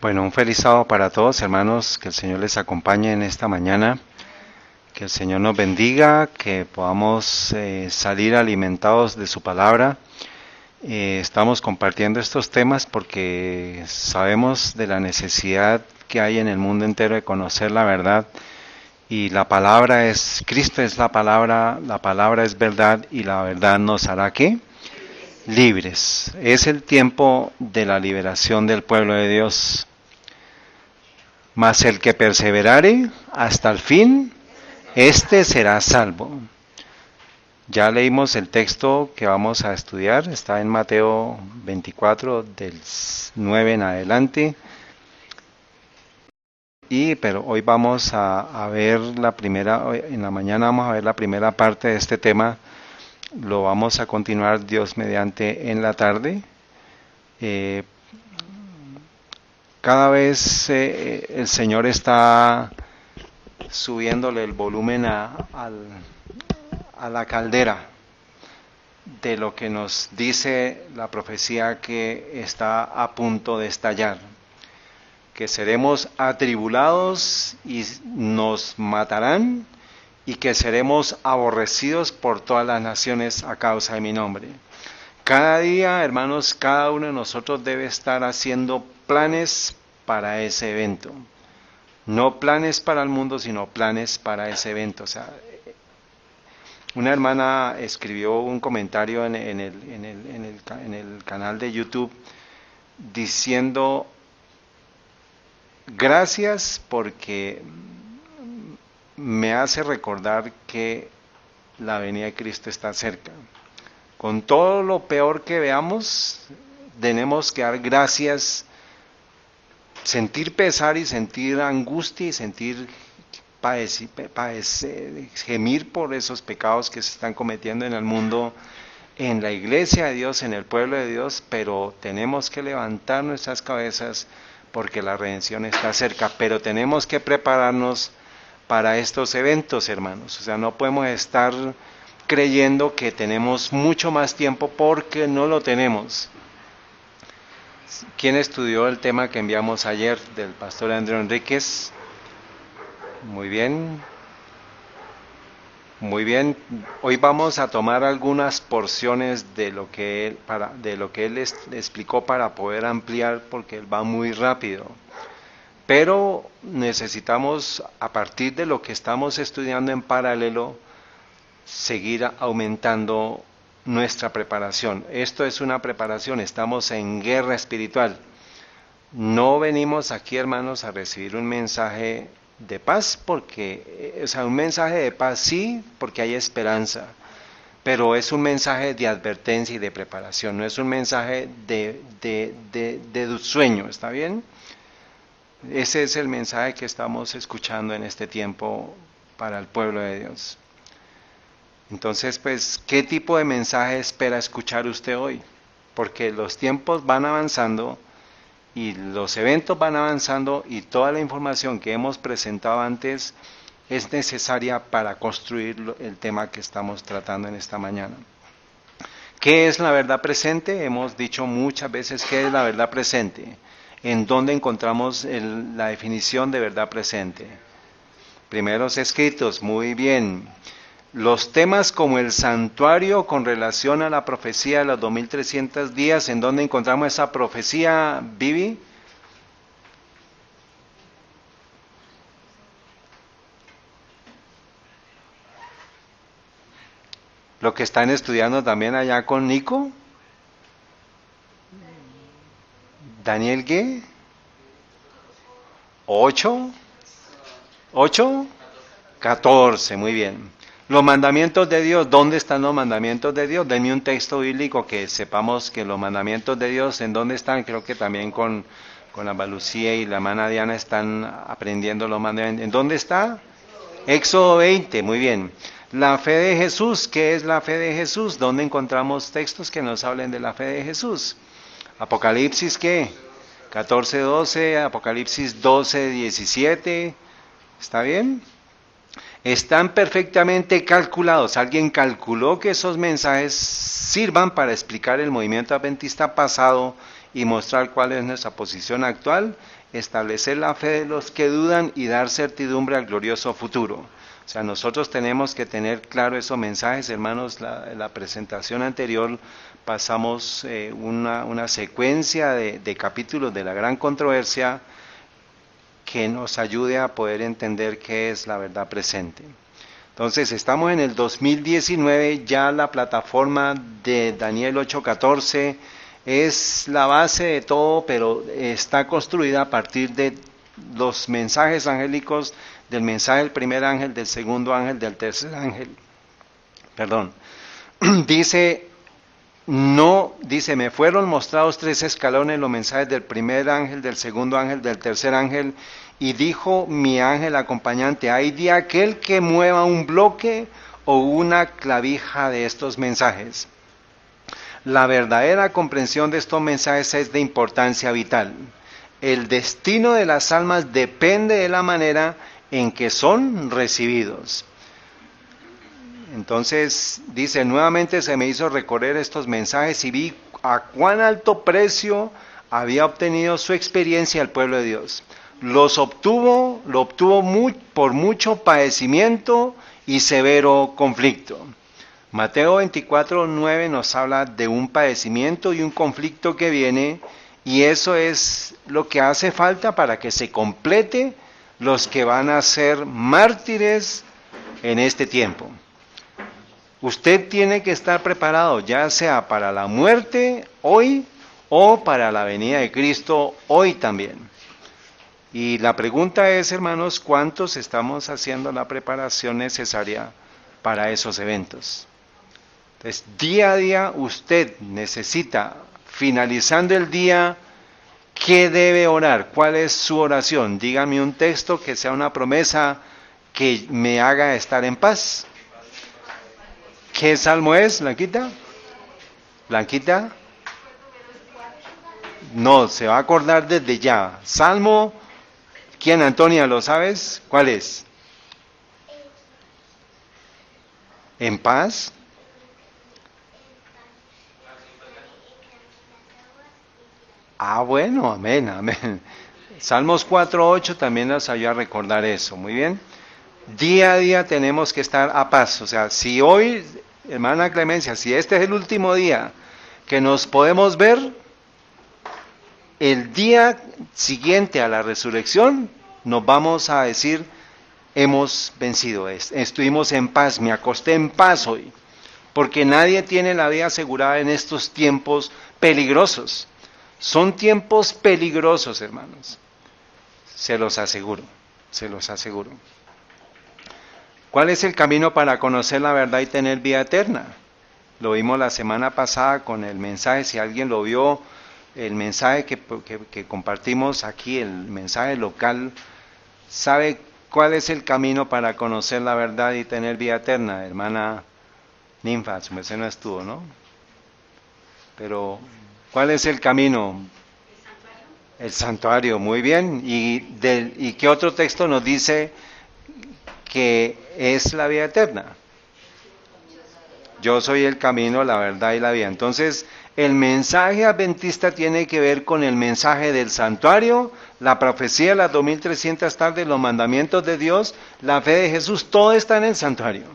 Bueno, un feliz sábado para todos, hermanos, que el Señor les acompañe en esta mañana, que el Señor nos bendiga, que podamos salir alimentados de su palabra. Estamos compartiendo estos temas porque sabemos de la necesidad que hay en el mundo entero de conocer la verdad, y la palabra es, Cristo es la palabra es verdad, y la verdad nos hará ¿qué? Libres. Es el tiempo de la liberación del pueblo de Dios. Mas el que perseverare hasta el fin, éste será salvo. Ya leímos el texto que vamos a estudiar, está en Mateo 24, del 9 en adelante. Pero hoy vamos a ver en la mañana vamos a ver la primera parte de este tema. Lo vamos a continuar, Dios mediante, en la tarde. Cada vez el Señor está subiéndole el volumen a la caldera de lo que nos dice la profecía que está a punto de estallar, que seremos atribulados y nos matarán, y que seremos aborrecidos por todas las naciones a causa de mi nombre. Cada día, hermanos, cada uno de nosotros debe estar haciendo planes para ese evento. No planes para el mundo, sino planes para ese evento. O sea, una hermana escribió un comentario en el canal de YouTube diciendo: gracias porque me hace recordar que la venida de Cristo está cerca. Con todo lo peor que veamos, tenemos que dar gracias, sentir pesar y sentir angustia y sentir gemir por esos pecados que se están cometiendo en el mundo, en la iglesia de Dios, en el pueblo de Dios, pero tenemos que levantar nuestras cabezas porque la redención está cerca, pero tenemos que prepararnos para estos eventos, hermanos. O sea, no podemos estar creyendo que tenemos mucho más tiempo, porque no lo tenemos. ¿Quién estudió el tema que enviamos ayer del pastor Andrés Enríquez? Muy bien. Muy bien. Hoy vamos a tomar algunas porciones de lo que él explicó para poder ampliar, porque él va muy rápido. Pero necesitamos, a partir de lo que estamos estudiando en paralelo, seguir aumentando nuestra preparación. Esto es una preparación, estamos en guerra espiritual. No venimos aquí, hermanos, a recibir un mensaje de paz, un mensaje de paz sí, porque hay esperanza, pero es un mensaje de advertencia y de preparación, no es un mensaje de sueño, ¿está bien? Ese es el mensaje que estamos escuchando en este tiempo para el pueblo de Dios. Entonces, pues, ¿qué tipo de mensaje espera escuchar usted hoy? Porque los tiempos van avanzando y los eventos van avanzando, y toda la información que hemos presentado antes es necesaria para construir el tema que estamos tratando en esta mañana. ¿Qué es la verdad presente? Hemos dicho muchas veces qué es la verdad presente. ¿En dónde encontramos la definición de verdad presente? Primeros escritos, muy bien. Los temas como el santuario con relación a la profecía de los 2300 días, ¿en dónde encontramos esa profecía, Vivi? Lo que están estudiando también allá con Nico. Daniel, ¿qué? 8, 14, muy bien. Los mandamientos de Dios, ¿dónde están los mandamientos de Dios? Denme un texto bíblico que sepamos que los mandamientos de Dios, ¿en dónde están? Creo que también con la Balucía y la hermana Diana están aprendiendo los mandamientos. ¿En dónde está? Éxodo 20, muy bien. La fe de Jesús, ¿qué es la fe de Jesús? ¿Dónde encontramos textos que nos hablen de la fe de Jesús? Apocalipsis, ¿qué? 14, 12, Apocalipsis 12, 17, ¿está bien? están perfectamente calculados. Alguien calculó que esos mensajes sirvan para explicar el movimiento adventista pasado y mostrar cuál es nuestra posición actual, establecer la fe de los que dudan y dar certidumbre al glorioso futuro. O sea, nosotros tenemos que tener claro esos mensajes, hermanos. La presentación anterior pasamos una secuencia de capítulos de la gran controversia que nos ayude a poder entender qué es la verdad presente. Entonces, estamos en el 2019, ya la plataforma de Daniel 8:14 es la base de todo, pero está construida a partir de los mensajes angélicos, del mensaje del primer ángel, del segundo ángel, del tercer ángel. Dice, me fueron mostrados 3 escalones, los mensajes del primer ángel, del segundo ángel, del tercer ángel, y dijo mi ángel acompañante, hay de aquel que mueva un bloque o una clavija de estos mensajes. La verdadera comprensión de estos mensajes es de importancia vital. El destino de las almas depende de la manera en que son recibidos. Entonces, dice, nuevamente se me hizo recorrer estos mensajes y vi a cuán alto precio había obtenido su experiencia el pueblo de Dios. Lo obtuvo por mucho padecimiento y severo conflicto. Mateo 24:9 nos habla de un padecimiento y un conflicto que viene, y eso es lo que hace falta para que se complete los que van a ser mártires en este tiempo. Usted tiene que estar preparado, ya sea para la muerte hoy o para la venida de Cristo hoy también. Y la pregunta es, hermanos, ¿cuántos estamos haciendo la preparación necesaria para esos eventos? Entonces, día a día usted necesita, finalizando el día, ¿qué debe orar? ¿Cuál es su oración? Dígame un texto que sea una promesa que me haga estar en paz. ¿Qué salmo es, Blanquita? ¿Blanquita? No, se va a acordar desde ya. Salmo, ¿quién, Antonia, lo sabes? ¿Cuál es? ¿En paz? Bueno, amén, amén. Salmos 4:8 también nos ayuda a recordar eso, muy bien. Día a día tenemos que estar a paz, o sea, si hoy, hermana Clemencia, si este es el último día que nos podemos ver, el día siguiente a la resurrección, nos vamos a decir, hemos vencido, estuvimos en paz, me acosté en paz hoy, porque nadie tiene la vida asegurada en estos tiempos peligrosos. Son tiempos peligrosos, hermanos. Se los aseguro, se los aseguro. ¿Cuál es el camino para conocer la verdad y tener vida eterna? Lo vimos la semana pasada con el mensaje, si alguien lo vio, el mensaje que compartimos aquí, el mensaje local, ¿sabe cuál es el camino para conocer la verdad y tener vida eterna? Hermana Ninfa, su merced no estuvo, ¿no? Pero, ¿cuál es el camino? El santuario, muy bien. ¿Y qué otro texto nos dice que es la vida eterna? Yo soy el camino, la verdad y la vida. Entonces, el mensaje adventista tiene que ver con el mensaje del santuario, la profecía de las 2300 tardes, los mandamientos de Dios, la fe de Jesús, todo está en el santuario.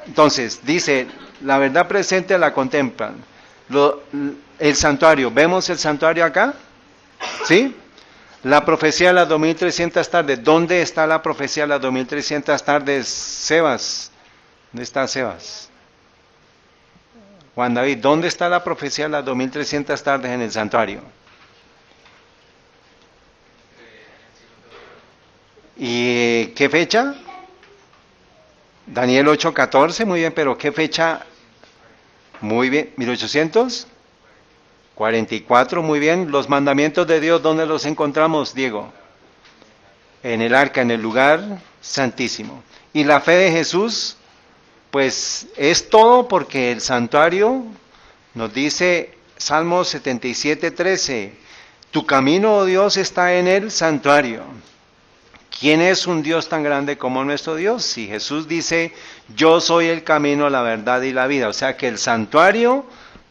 Entonces, dice, la verdad presente la contemplan. El santuario, ¿vemos el santuario acá? ¿Sí? La profecía de las 2300 tardes, ¿dónde está la profecía de las 2300 tardes, Sebas? ¿Dónde está Sebas? Juan David, ¿dónde está la profecía de las 2300 tardes en el santuario? ¿Y qué fecha? Daniel 8:14, muy bien, pero ¿qué fecha? Muy bien, 1844, muy bien. Los mandamientos de Dios, ¿dónde los encontramos, Diego? En el arca, en el lugar santísimo. Y la fe de Jesús, pues es todo, porque el santuario nos dice Salmo 77:13, tu camino, oh Dios, está en el santuario. ¿Quién es un Dios tan grande como nuestro Dios? Si Jesús dice, yo soy el camino, la verdad y la vida. O sea que el santuario,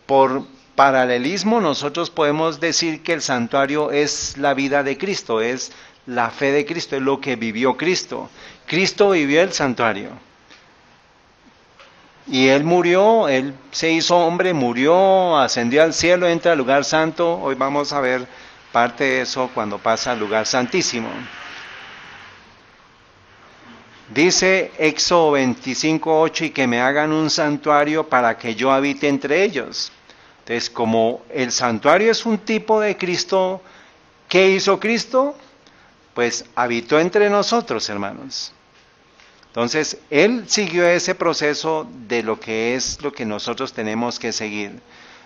por paralelismo, nosotros podemos decir que el santuario es la vida de Cristo, es la fe de Cristo, es lo que vivió Cristo. Cristo vivió el santuario. Y Él murió, Él se hizo hombre, murió, ascendió al cielo, entra al lugar santo. Hoy vamos a ver parte de eso cuando pasa al lugar santísimo. Dice Éxodo 25:8, y que me hagan un santuario para que yo habite entre ellos. Entonces, como el santuario es un tipo de Cristo, ¿qué hizo Cristo? Pues habitó entre nosotros, hermanos. Entonces, Él siguió ese proceso de lo que es lo que nosotros tenemos que seguir.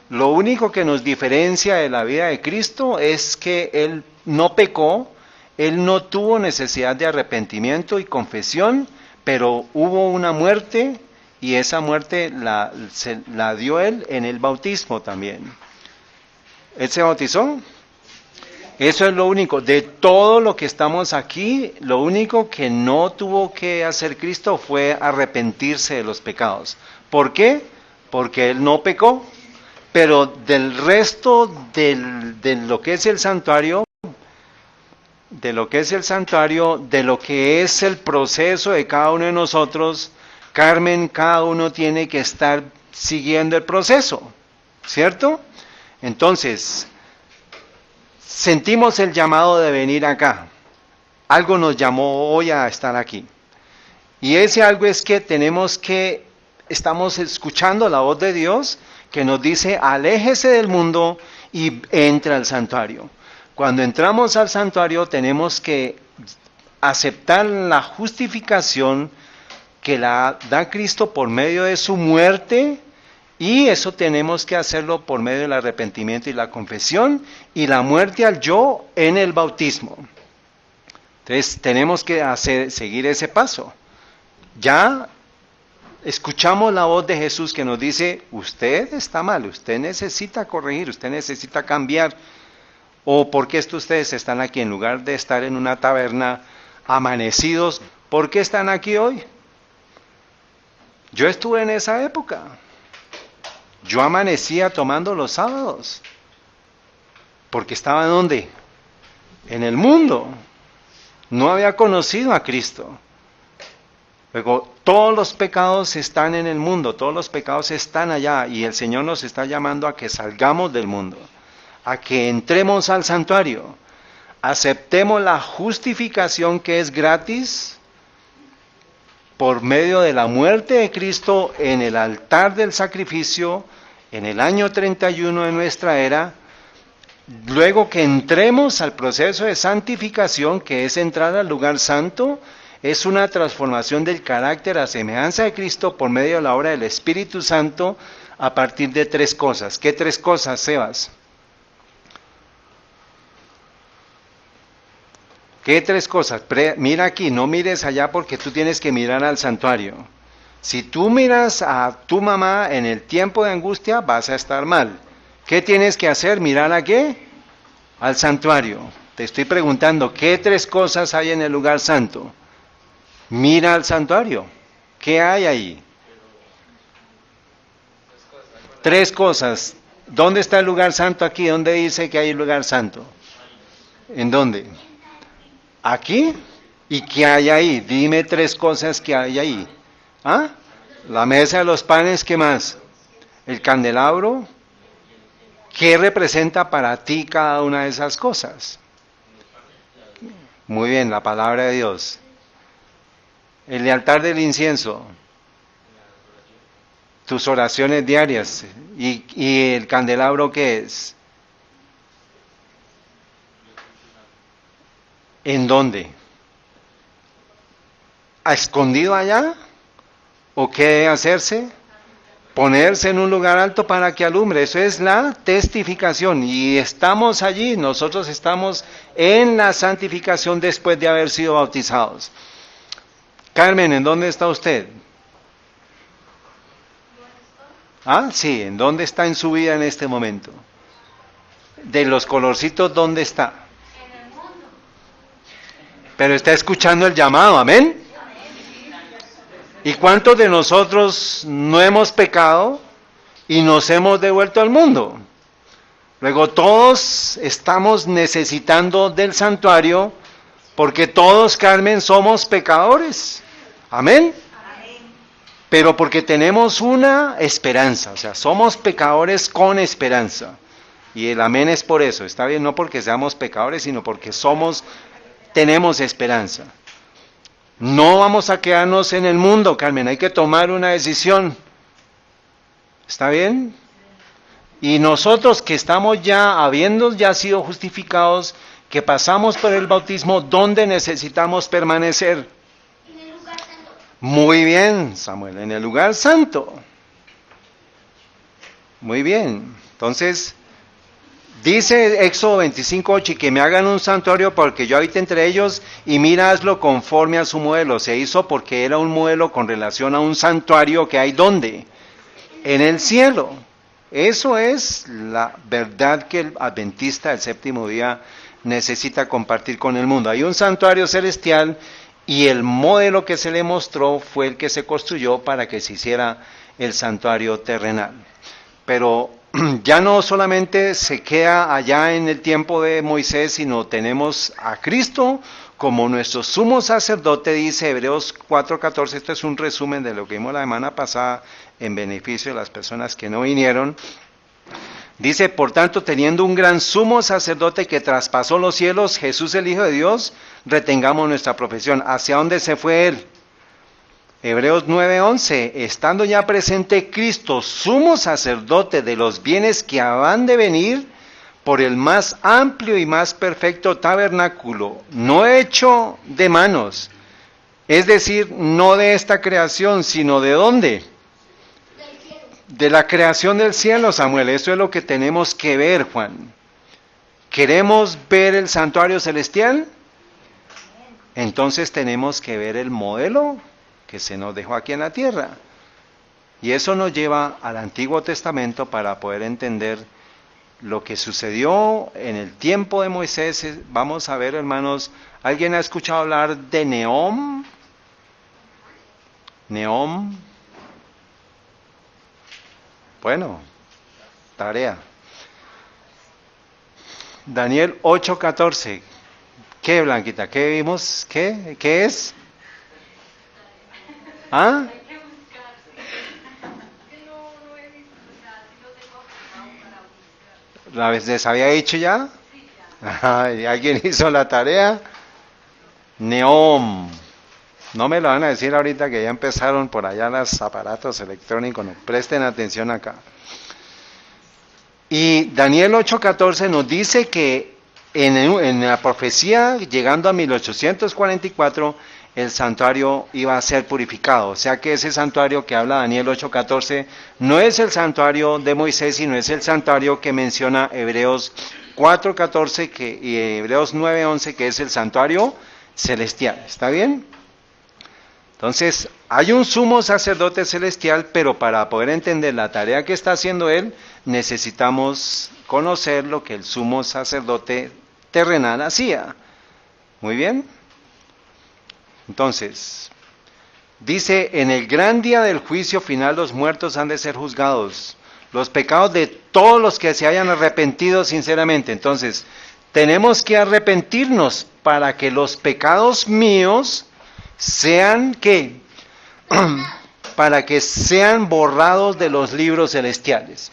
Lo único que nos diferencia de la vida de Cristo es que Él no pecó, Él no tuvo necesidad de arrepentimiento y confesión, pero hubo una muerte y esa muerte la dio Él en el bautismo también. ¿Él se bautizó? Eso es lo único. De todo lo que estamos aquí, lo único que no tuvo que hacer Cristo fue arrepentirse de los pecados. ¿Por qué? Porque Él no pecó. Pero del resto de lo que es el santuario, de lo que es el proceso de cada uno de nosotros, Carmen, cada uno tiene que estar siguiendo el proceso, ¿cierto? Entonces, sentimos el llamado de venir acá. Algo nos llamó hoy a estar aquí. Y ese algo es que estamos escuchando la voz de Dios que nos dice, aléjese del mundo y entra al santuario. Cuando entramos al santuario tenemos que aceptar la justificación que la da Cristo por medio de su muerte, y eso tenemos que hacerlo por medio del arrepentimiento y la confesión y la muerte al yo en el bautismo. Entonces tenemos que seguir ese paso. Ya escuchamos la voz de Jesús que nos dice, usted está mal, usted necesita corregir, usted necesita cambiar. ¿O por qué ustedes están aquí en lugar de estar en una taberna amanecidos? ¿Por qué están aquí hoy? Yo estuve en esa época. Yo amanecía tomando los sábados. Porque estaba ¿dónde? En el mundo. No había conocido a Cristo. Luego, todos los pecados están en el mundo, todos los pecados están allá, y el Señor nos está llamando a que salgamos del mundo, a que entremos al santuario, aceptemos la justificación que es gratis por medio de la muerte de Cristo en el altar del sacrificio, en el año 31 de nuestra era. Luego que entremos al proceso de santificación, que es entrar al lugar santo, es una transformación del carácter a semejanza de Cristo por medio de la obra del Espíritu Santo a partir de 3 cosas. ¿Qué 3 cosas, Sebas? ¿Qué 3 cosas? Mira aquí, no mires allá porque tú tienes que mirar al santuario. Si tú miras a tu mamá en el tiempo de angustia, vas a estar mal. ¿Qué tienes que hacer? ¿Mirar a qué? Al santuario. Te estoy preguntando, ¿qué 3 cosas hay en el lugar santo? Mira al santuario. ¿Qué hay ahí? 3 cosas. ¿Dónde está el lugar santo aquí? ¿Dónde dice que hay el lugar santo? ¿En dónde? ¿Aquí? ¿Y qué hay ahí? Dime 3 cosas que hay ahí. ¿Ah? La mesa de los panes, ¿qué más? El candelabro. ¿Qué representa para ti cada una de esas cosas? Muy bien, la palabra de Dios. El altar del incienso. Tus oraciones diarias. ¿Y el candelabro qué es? ¿En dónde? ¿A escondido allá? ¿O qué debe hacerse? Ponerse en un lugar alto para que alumbre. Eso es la testificación. Y estamos allí, nosotros estamos en la santificación después de haber sido bautizados. Carmen, ¿en dónde está usted? Ah, sí, ¿en dónde está en su vida en este momento? De los colorcitos, ¿dónde está? pero está escuchando el llamado, amén. ¿Y cuántos de nosotros no hemos pecado y nos hemos devuelto al mundo? Luego todos estamos necesitando del santuario porque todos, Carmen, somos pecadores. Amén. Pero porque tenemos una esperanza, o sea, somos pecadores con esperanza. Y el amén es por eso, está bien, no porque seamos pecadores, sino porque tenemos esperanza. No vamos a quedarnos en el mundo, Carmen, hay que tomar una decisión. ¿Está bien? Y nosotros que estamos ya, habiendo ya sido justificados, que pasamos por el bautismo, ¿dónde necesitamos permanecer? En el lugar santo. Muy bien, Samuel, en el lugar santo. Muy bien. Entonces, dice Éxodo 25:8, y que me hagan un santuario porque yo habite entre ellos, y mira, hazlo conforme a su modelo. Se hizo porque era un modelo con relación a un santuario que hay ¿dónde? En el cielo. Eso es la verdad que el adventista del séptimo día necesita compartir con el mundo. Hay un santuario celestial y el modelo que se le mostró fue el que se construyó para que se hiciera el santuario terrenal. Pero ya no solamente se queda allá en el tiempo de Moisés, sino tenemos a Cristo como nuestro sumo sacerdote, dice Hebreos 4:14. Esto es un resumen de lo que vimos la semana pasada en beneficio de las personas que no vinieron. Dice, por tanto, teniendo un gran sumo sacerdote que traspasó los cielos, Jesús el Hijo de Dios, retengamos nuestra profesión. ¿Hacia dónde se fue él? Hebreos 9:11, estando ya presente Cristo, sumo sacerdote de los bienes que han de venir, por el más amplio y más perfecto tabernáculo, no hecho de manos, es decir, no de esta creación, sino de ¿dónde? De la creación del cielo, Samuel. Eso es lo que tenemos que ver, Juan. ¿Queremos ver el santuario celestial? Entonces tenemos que ver el modelo que se nos dejó aquí en la tierra. Y eso nos lleva al Antiguo Testamento para poder entender lo que sucedió en el tiempo de Moisés. Vamos a ver, hermanos, ¿alguien ha escuchado hablar de Nehom? Nehom. Bueno, tarea. Daniel 8:14. ¿Qué, Blanquita? ¿Qué vimos? ¿Qué es? ¿Ah? ¿Les había dicho ya? ¿Alguien hizo la tarea? Nehom. No me lo van a decir ahorita que ya empezaron por allá los aparatos electrónicos. No, presten atención acá. Y Daniel 8:14 nos dice que en la profecía, llegando a 1844, el santuario iba a ser purificado. O sea que ese santuario que habla Daniel 8:14 no es el santuario de Moisés, sino es el santuario que menciona Hebreos 4:14 y Hebreos 9:11, que es el santuario celestial. ¿Está bien? Entonces, hay un sumo sacerdote celestial, pero para poder entender la tarea que está haciendo él, necesitamos conocer lo que el sumo sacerdote terrenal hacía. Muy bien. Entonces, dice, en el gran día del juicio final los muertos han de ser juzgados, los pecados de todos los que se hayan arrepentido sinceramente. Entonces, tenemos que arrepentirnos para que los pecados míos sean, ¿qué? Para que sean borrados de los libros celestiales.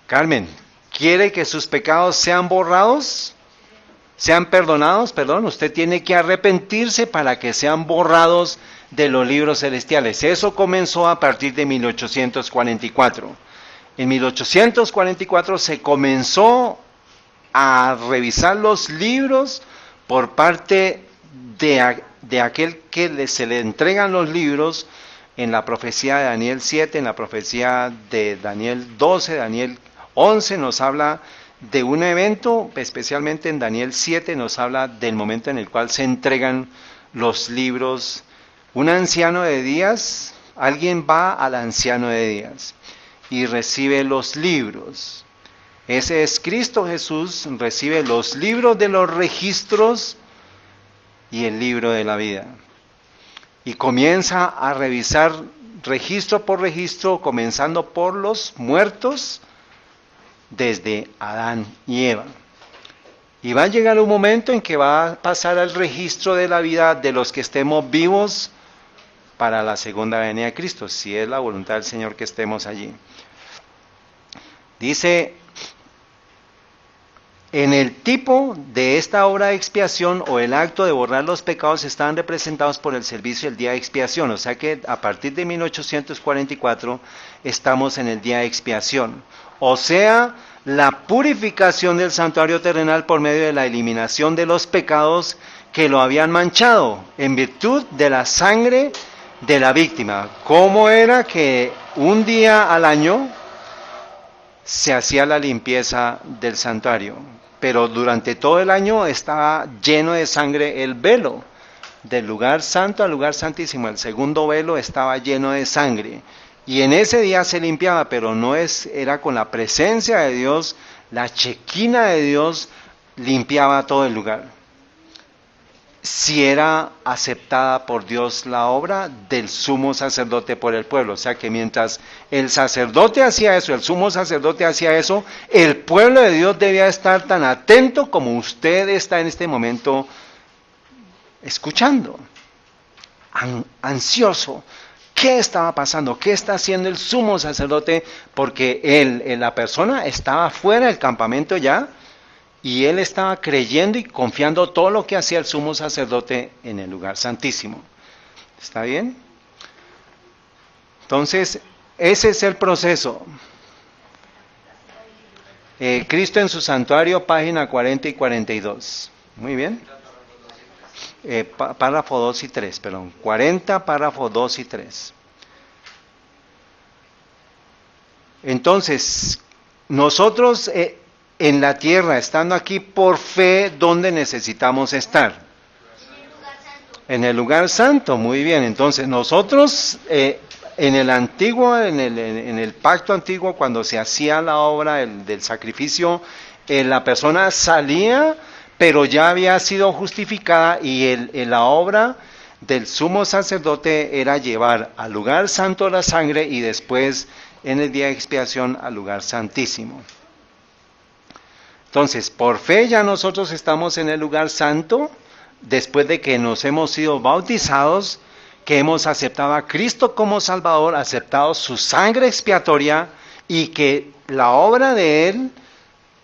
Carmen, ¿quiere que sus pecados sean borrados? Sean perdonados, perdón, usted tiene que arrepentirse para que sean borrados de los libros celestiales. Eso comenzó a partir de 1844. En 1844 se comenzó a revisar los libros por parte de aquel que se le entregan los libros en la profecía de Daniel 7, en la profecía de Daniel 12, Daniel 11 nos habla de un evento, especialmente en Daniel 7 nos habla del momento en el cual se entregan los libros. Un anciano de días, alguien va al anciano de días y recibe los libros. Ese es Cristo Jesús, recibe los libros de los registros y el libro de la vida. Y comienza a revisar registro por registro, comenzando por los muertos, desde Adán y Eva. Y va a llegar un momento en que va a pasar al registro de la vida de los que estemos vivos para la segunda venida de Cristo, si es la voluntad del Señor que estemos allí. Dice, en el tipo de esta obra de expiación o el acto de borrar los pecados estaban representados por el servicio del día de expiación, o sea que a partir de 1844 estamos en el día de expiación, o sea, la purificación del santuario terrenal por medio de la eliminación de los pecados que lo habían manchado, en virtud de la sangre de la víctima. ¿Cómo era que un día al año se hacía la limpieza del santuario? Pero durante todo el año estaba lleno de sangre el velo, del lugar santo al lugar santísimo. El segundo velo estaba lleno de sangre. Y en ese día se limpiaba, pero era con la presencia de Dios, la chequina de Dios limpiaba todo el lugar. Si era aceptada por Dios la obra del sumo sacerdote por el pueblo. O sea que mientras el sacerdote hacía eso, el sumo sacerdote hacía eso, el pueblo de Dios debía estar tan atento como usted está en este momento escuchando, ansioso. ¿Qué estaba pasando? ¿Qué está haciendo el sumo sacerdote? Porque la persona estaba fuera del campamento ya, y él estaba creyendo y confiando todo lo que hacía el sumo sacerdote en el lugar santísimo. ¿Está bien? Entonces, ese es el proceso. Cristo en su santuario, página 40 y 42. Muy bien. Párrafo 2 y 3, perdón. 40, párrafo 2 y 3. Entonces, nosotros en la tierra, estando aquí por fe, ¿dónde necesitamos estar? En el lugar santo, muy bien. Entonces, nosotros en el antiguo, en el pacto antiguo, cuando se hacía la obra del sacrificio, la persona salía, pero ya había sido justificada, y la obra del sumo sacerdote era llevar al lugar santo la sangre y después en el día de expiación al lugar santísimo. Entonces, por fe ya nosotros estamos en el lugar santo, después de que nos hemos sido bautizados, que hemos aceptado a Cristo como Salvador, aceptado su sangre expiatoria, y que la obra de Él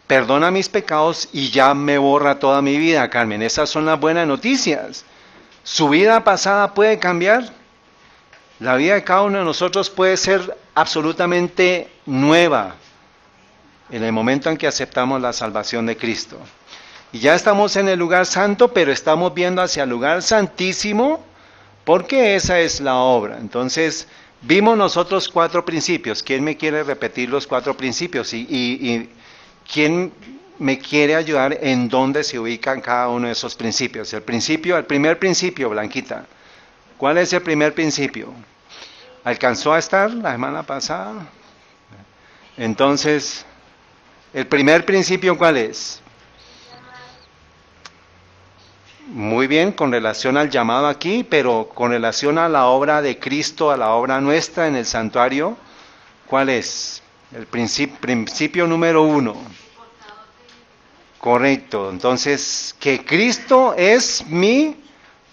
perdona mis pecados y ya me borra toda mi vida, Carmen. Esas son las buenas noticias. ¿Su vida pasada puede cambiar? La vida de cada uno de nosotros puede ser absolutamente nueva en el momento en que aceptamos la salvación de Cristo. Y ya estamos en el lugar santo, pero estamos viendo hacia el lugar santísimo, porque esa es la obra. Entonces, vimos nosotros 4 principios. ¿Quién me quiere repetir los 4 principios? Y ¿quién me quiere ayudar en dónde se ubican cada uno de esos principios? El primer principio, Blanquita. ¿Cuál es el primer principio? ¿Alcanzó a estar la semana pasada? Entonces, ¿el primer principio cuál es? Muy bien, con relación al llamado aquí, pero con relación a la obra de Cristo, a la obra nuestra en el santuario, ¿cuál es? El principio número 1. Correcto, entonces, que Cristo es mi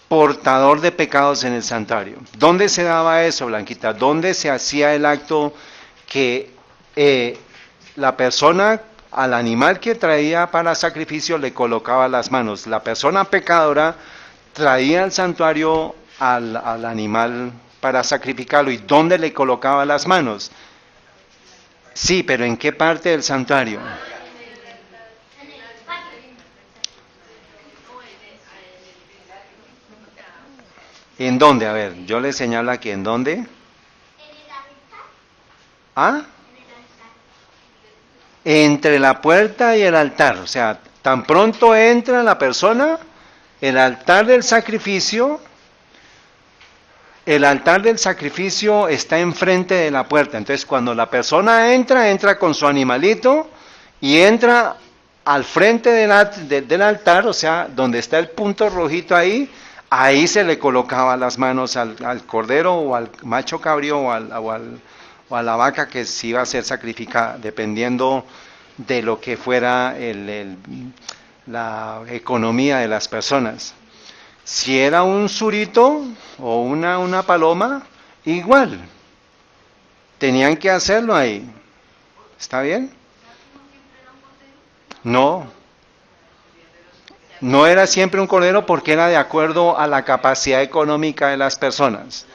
portador de pecados en el santuario. ¿Dónde se daba eso, Blanquita? ¿Dónde se hacía el acto que la persona al animal que traía para sacrificio le colocaba las manos? La persona pecadora traía al santuario al animal para sacrificarlo. ¿Y dónde le colocaba las manos? Sí, pero ¿en qué parte del santuario? ¿En dónde? A ver, yo le señalo aquí, ¿en dónde? ¿Ah? Entre la puerta y el altar. O sea, tan pronto entra la persona, el altar del sacrificio está enfrente de la puerta. Entonces, cuando la persona entra con su animalito y entra al frente del altar, o sea, donde está el punto rojito ahí se le colocaba las manos al cordero o al macho cabrío o a la vaca que se iba a ser sacrificada, dependiendo de lo que fuera la economía de las personas. Si era un surito o una paloma, igual, tenían que hacerlo ahí. ¿Está bien? No, no era siempre un cordero porque era de acuerdo a la capacidad económica de las personas.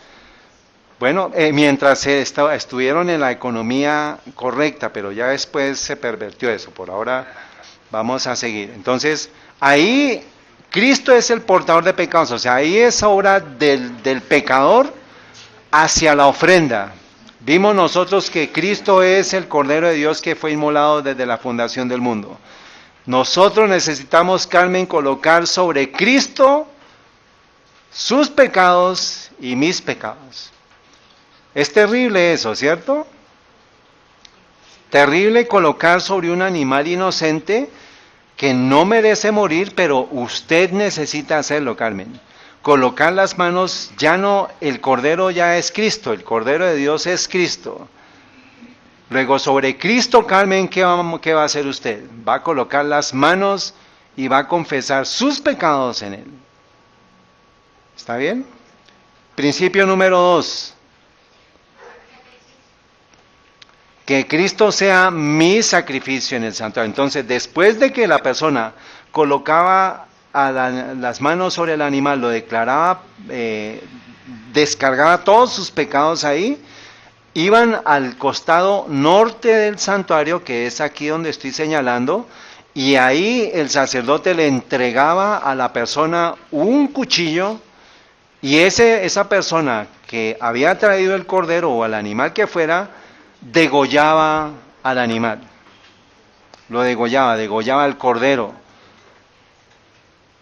Bueno, mientras estuvieron en la economía correcta, pero ya después se pervirtió eso. Por ahora vamos a seguir. Entonces, ahí Cristo es el portador de pecados, o sea, ahí es obra del pecador hacia la ofrenda. Vimos nosotros que Cristo es el Cordero de Dios que fue inmolado desde la fundación del mundo. Nosotros necesitamos, Carmen, colocar sobre Cristo sus pecados y mis pecados. Es terrible eso, ¿cierto? Terrible colocar sobre un animal inocente que no merece morir, pero usted necesita hacerlo, Carmen. Colocar las manos, ya no, el Cordero ya es Cristo, el Cordero de Dios es Cristo. Luego sobre Cristo, Carmen, ¿qué va a hacer usted? Va a colocar las manos y va a confesar sus pecados en Él. ¿Está bien? Principio número 2. Que Cristo sea mi sacrificio en el santuario. Entonces, después de que la persona colocaba las manos sobre el animal, lo declaraba, descargaba todos sus pecados ahí, iban al costado norte del santuario, que es aquí donde estoy señalando, y ahí el sacerdote le entregaba a la persona un cuchillo, y esa persona que había traído el cordero o al animal que fuera, degollaba al animal. Lo degollaba al cordero.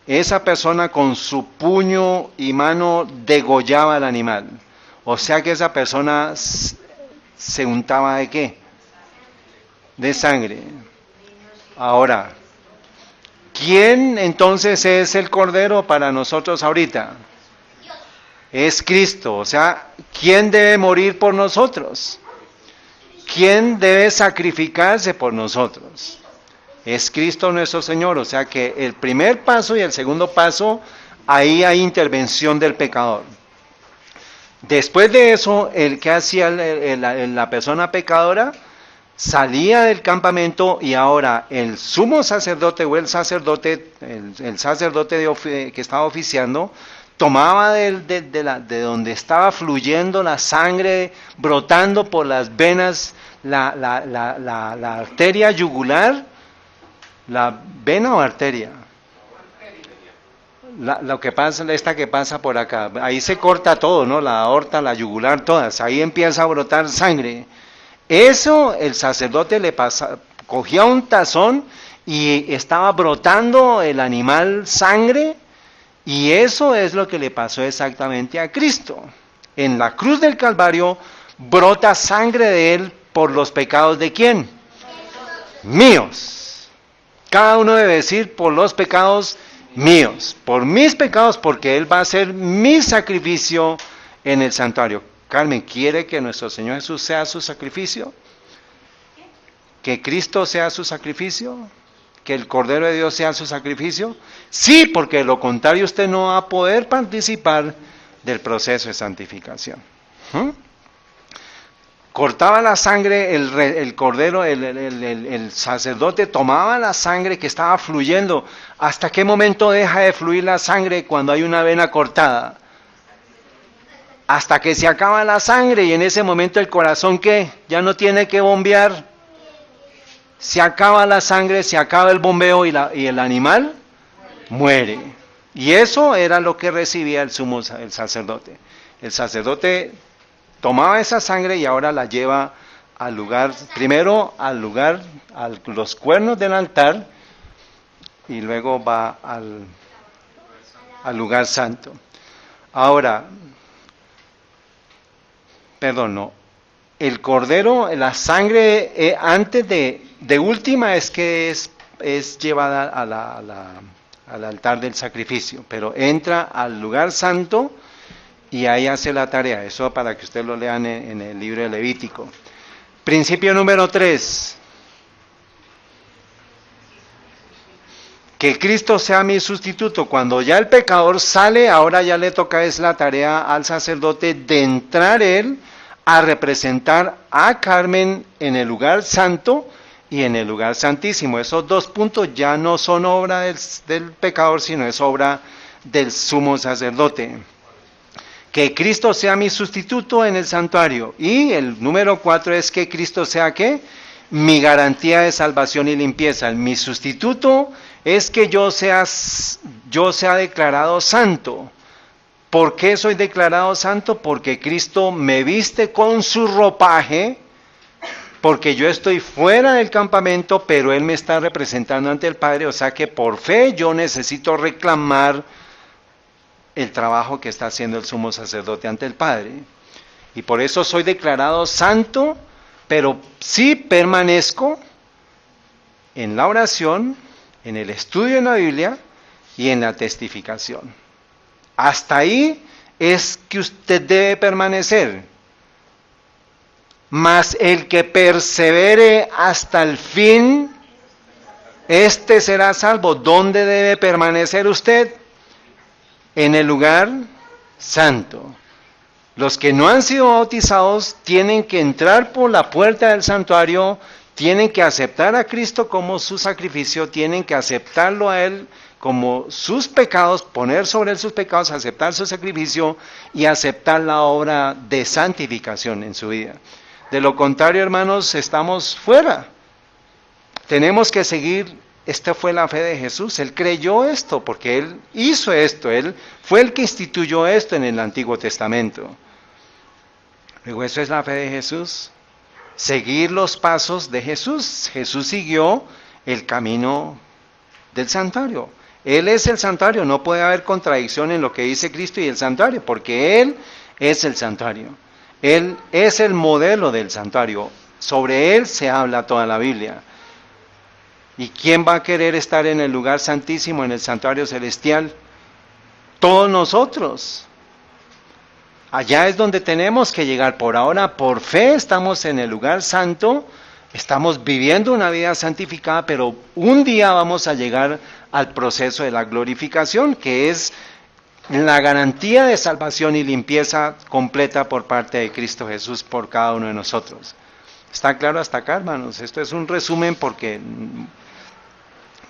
Esa persona con su puño y mano degollaba al animal. O sea que esa persona se untaba ¿de qué? De sangre. Ahora, ¿quién entonces es el cordero para nosotros ahorita? Es Cristo. O sea, ¿quién debe morir por nosotros? ¿Quién debe sacrificarse por nosotros? Es Cristo nuestro Señor. O sea que el primer paso y el segundo paso, ahí hay intervención del pecador. Después de eso, el que hacía la persona pecadora salía del campamento y ahora el sumo sacerdote o el sacerdote que estaba oficiando, tomaba de donde estaba fluyendo la sangre, brotando por las venas, la arteria yugular, la vena o arteria, lo que pasa, esta que pasa por acá, ahí se corta todo, ¿no? La aorta, la yugular, todas, ahí empieza a brotar sangre. Eso el sacerdote cogía un tazón y estaba brotando el animal sangre, y eso es lo que le pasó exactamente a Cristo. En la cruz del Calvario brota sangre de Él por los pecados ¿de quién? Míos. Cada uno debe decir por los pecados míos, por mis pecados, porque Él va a ser mi sacrificio en el santuario. Carmen, ¿quiere que nuestro Señor Jesús sea su sacrificio? ¿Que Cristo sea su sacrificio? ¿Que el Cordero de Dios sea su sacrificio? Sí, porque de lo contrario usted no va a poder participar del proceso de santificación. Cortaba la sangre, el cordero, el sacerdote tomaba la sangre que estaba fluyendo. ¿Hasta qué momento deja de fluir la sangre cuando hay una vena cortada? Hasta que se acaba la sangre, y en ese momento el corazón ¿qué? Ya no tiene que bombear. Se acaba la sangre, se acaba el bombeo y el animal muere. Y eso era lo que recibía el sacerdote. El sacerdote tomaba esa sangre y ahora la lleva al lugar, primero a los cuernos del altar, y luego va al lugar santo. Ahora, el cordero, la sangre antes de última es que es es llevada al altar del sacrificio, pero entra al lugar santo y ahí hace la tarea. Eso para que ustedes lo lean en el libro de Levítico. Principio número 3. Que Cristo sea mi sustituto. Cuando ya el pecador sale, ahora ya le toca es la tarea al sacerdote de entrar él a representar a Carmen en el lugar santo y en el lugar santísimo. Esos dos puntos ya no son obra del pecador, sino es obra del sumo sacerdote. Que Cristo sea mi sustituto en el santuario. Y el número 4 es que Cristo sea ¿qué? Mi garantía de salvación y limpieza. Mi sustituto es que yo sea declarado santo. ¿Por qué soy declarado santo? Porque Cristo me viste con su ropaje, porque yo estoy fuera del campamento, pero Él me está representando ante el Padre, o sea que por fe yo necesito reclamar el trabajo que está haciendo el sumo sacerdote ante el Padre. Y por eso soy declarado santo, pero sí permanezco en la oración, en el estudio de la Biblia y en la testificación. Hasta ahí es que usted debe permanecer. Mas el que persevere hasta el fin, este será salvo. ¿Dónde debe permanecer usted? En el lugar santo. Los que no han sido bautizados tienen que entrar por la puerta del santuario, tienen que aceptar a Cristo como su sacrificio, tienen que aceptarlo a Él como sus pecados, poner sobre Él sus pecados, aceptar su sacrificio y aceptar la obra de santificación en su vida. De lo contrario, hermanos, estamos fuera. Tenemos que seguir. Esta fue la fe de Jesús. Él creyó esto porque Él hizo esto. Él fue el que instituyó esto en el Antiguo Testamento. Luego, eso es la fe de Jesús. Seguir los pasos de Jesús. Jesús siguió el camino del santuario. Él es el santuario. No puede haber contradicción en lo que dice Cristo y el santuario, porque Él es el santuario. Él es el modelo del santuario. Sobre Él se habla toda la Biblia. ¿Y quién va a querer estar en el lugar santísimo, en el santuario celestial? Todos nosotros. Allá es donde tenemos que llegar. Por ahora, por fe, estamos en el lugar santo, estamos viviendo una vida santificada, pero un día vamos a llegar al proceso de la glorificación, que es la garantía de salvación y limpieza completa por parte de Cristo Jesús por cada uno de nosotros. ¿Está claro hasta acá, hermanos? Esto es un resumen porque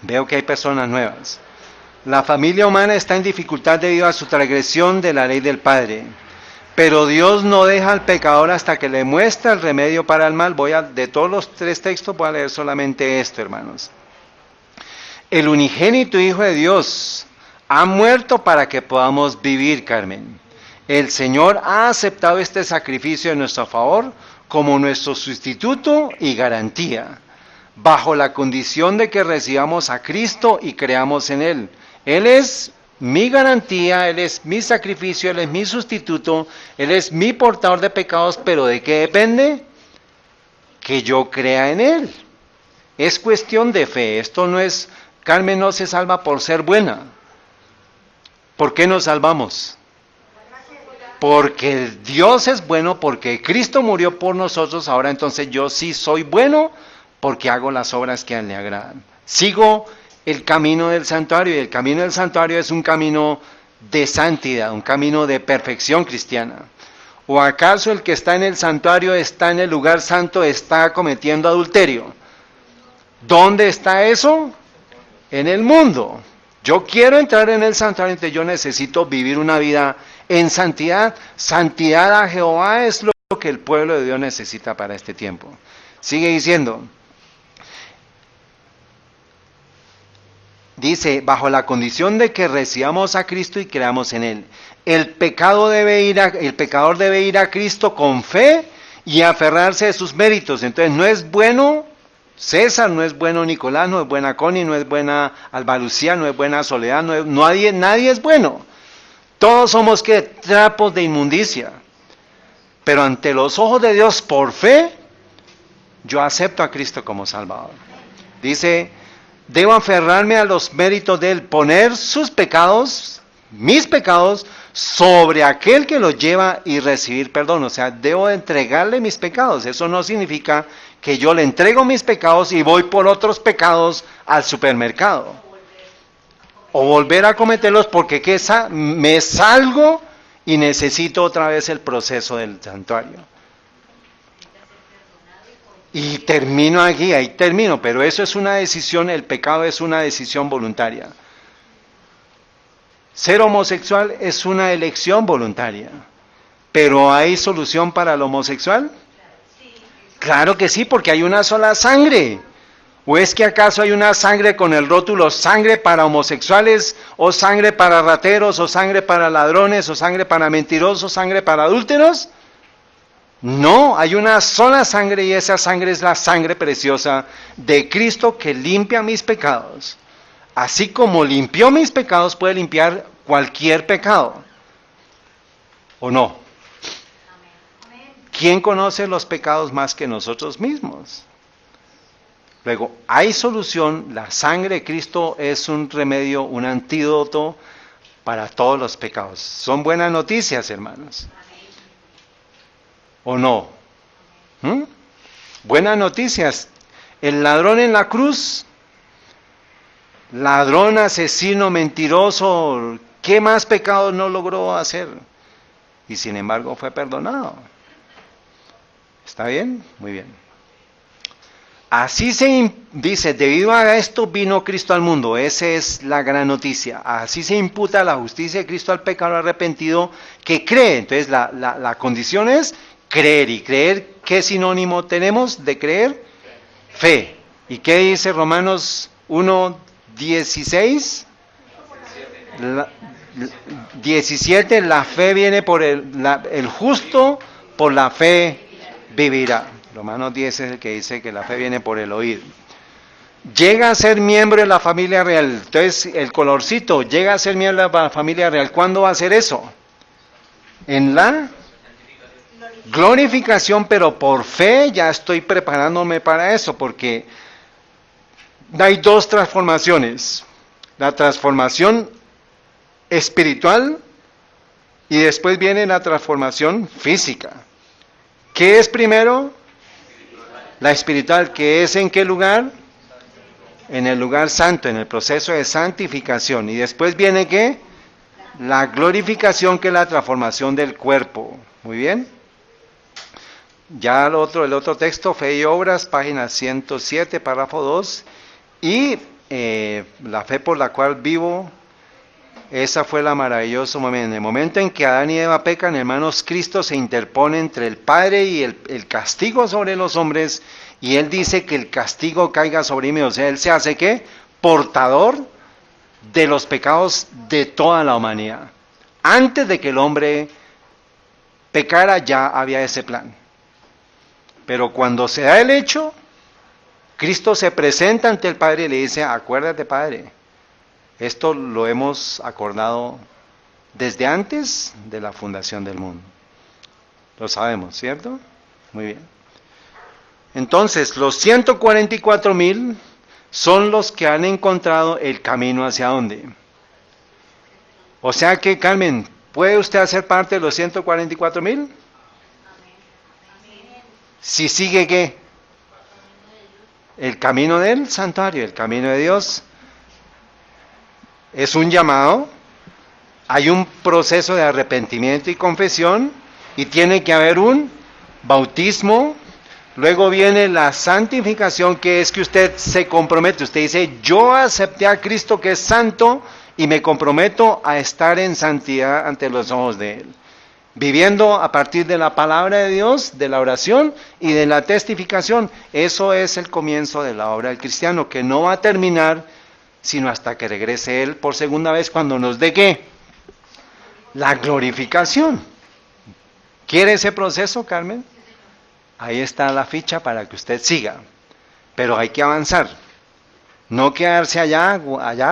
veo que hay personas nuevas. La familia humana está en dificultad debido a su transgresión de la ley del Padre. Pero Dios no deja al pecador hasta que le muestra el remedio para el mal. De todos los 3 textos voy a leer solamente esto, hermanos. El unigénito Hijo de Dios ha muerto para que podamos vivir, Carmen. El Señor ha aceptado este sacrificio en nuestro favor como nuestro sustituto y garantía, bajo la condición de que recibamos a Cristo y creamos en Él. Él es mi garantía, Él es mi sacrificio, Él es mi sustituto, Él es mi portador de pecados, pero ¿de qué depende? Que yo crea en Él. Es cuestión de fe. Esto no es, Carmen no se salva por ser buena. ¿Por qué nos salvamos? Porque Dios es bueno, porque Cristo murió por nosotros, ahora entonces yo sí soy bueno porque hago las obras que a Él le agradan. Sigo el camino del santuario, y el camino del santuario es un camino de santidad, un camino de perfección cristiana. ¿O acaso el que está en el santuario, está en el lugar santo, está cometiendo adulterio? ¿Dónde está eso? En el mundo. Yo quiero entrar en el santuario, entonces yo necesito vivir una vida en santidad. Santidad a Jehová es lo que el pueblo de Dios necesita para este tiempo. Sigue diciendo. Dice, bajo la condición de que recibamos a Cristo y creamos en Él. El pecador debe ir a Cristo con fe y aferrarse de sus méritos. Entonces no es bueno César, no es bueno Nicolás, no es buena Connie, no es buena Alba Lucía, no es buena Soledad, nadie es bueno. Todos somos trapos de inmundicia. Pero ante los ojos de Dios, por fe, yo acepto a Cristo como Salvador. Dice, Debo aferrarme a los méritos de Él, poner sus pecados, mis pecados, sobre aquel que los lleva y recibir perdón. O sea, debo entregarle mis pecados. Eso no significa que yo le entrego mis pecados y voy por otros pecados al supermercado. O volver a cometerlos porque me salgo y necesito otra vez el proceso del santuario. Y termino aquí, ahí termino, pero eso es una decisión, el pecado es una decisión voluntaria. Ser homosexual es una elección voluntaria, pero ¿hay solución para el homosexual? Claro que sí, porque hay una sola sangre. ¿O es que acaso hay una sangre con el rótulo sangre para homosexuales, o sangre para rateros, o sangre para ladrones, o sangre para mentirosos, sangre para adúlteros? No, hay una sola sangre y esa sangre es la sangre preciosa de Cristo que limpia mis pecados. Así como limpió mis pecados, puede limpiar cualquier pecado. ¿O no? ¿Quién conoce los pecados más que nosotros mismos? Luego, hay solución. La sangre de Cristo es un remedio, un antídoto para todos los pecados. Son buenas noticias, hermanos. ¿O no? Buenas noticias. El ladrón en la cruz, ladrón, asesino, mentiroso, ¿qué más pecados no logró hacer? Y sin embargo fue perdonado. ¿Está bien? Muy bien. Así se dice, debido a esto vino Cristo al mundo. Esa es la gran noticia. Así se imputa la justicia de Cristo al pecador arrepentido que cree. Entonces la condición es creer. ¿Y creer qué sinónimo tenemos de creer? Fe. ¿Y qué dice Romanos 1:16? 17, la fe viene por el justo, por la fe vivirá. Romanos 10 es el que dice que la fe viene por el oír. Llega a ser miembro de la familia real. Entonces, el colorcito, llega a ser miembro de la familia real. ¿Cuándo va a ser eso? En la glorificación, pero por fe ya estoy preparándome para eso, porque hay dos transformaciones. La transformación espiritual y después viene la transformación física. ¿Qué es primero? La espiritual, que es ¿en qué lugar? En el lugar santo, en el proceso de santificación. Y después viene ¿qué? La glorificación, que es la transformación del cuerpo. Muy bien. Ya el otro texto, Fe y Obras, página 107, párrafo 2. Y la fe por la cual vivo, esa fue la maravilloso momento. En el momento en que Adán y Eva pecan, hermanos, Cristo se interpone entre el Padre y el castigo sobre los hombres, y Él dice que el castigo caiga sobre mí. O sea, Él se hace ¿qué? Portador de los pecados de toda la humanidad. Antes de que el hombre pecara, ya había ese plan. Pero cuando se da el hecho, Cristo se presenta ante el Padre y le dice: acuérdate, Padre, esto lo hemos acordado desde antes de la fundación del mundo. Lo sabemos, ¿cierto? Muy bien. Entonces, los 144,000 son los que han encontrado el camino hacia dónde. O sea que, Carmen, ¿puede usted hacer parte de los 144,000? Si sigue ¿qué? El camino del santuario, el camino de Dios. Es un llamado, hay un proceso de arrepentimiento y confesión, y tiene que haber un bautismo. Luego viene la santificación, que es que usted se compromete. Usted dice: yo acepté a Cristo que es santo y me comprometo a estar en santidad ante los ojos de Él, viviendo a partir de la palabra de Dios, de la oración y de la testificación. Eso es el comienzo de la obra del cristiano, que no va a terminar sino hasta que regrese Él por segunda vez, cuando nos dé ¿qué? La glorificación. ¿Quiere ese proceso, Carmen? Ahí está la ficha para que usted siga. Pero hay que avanzar. No quedarse allá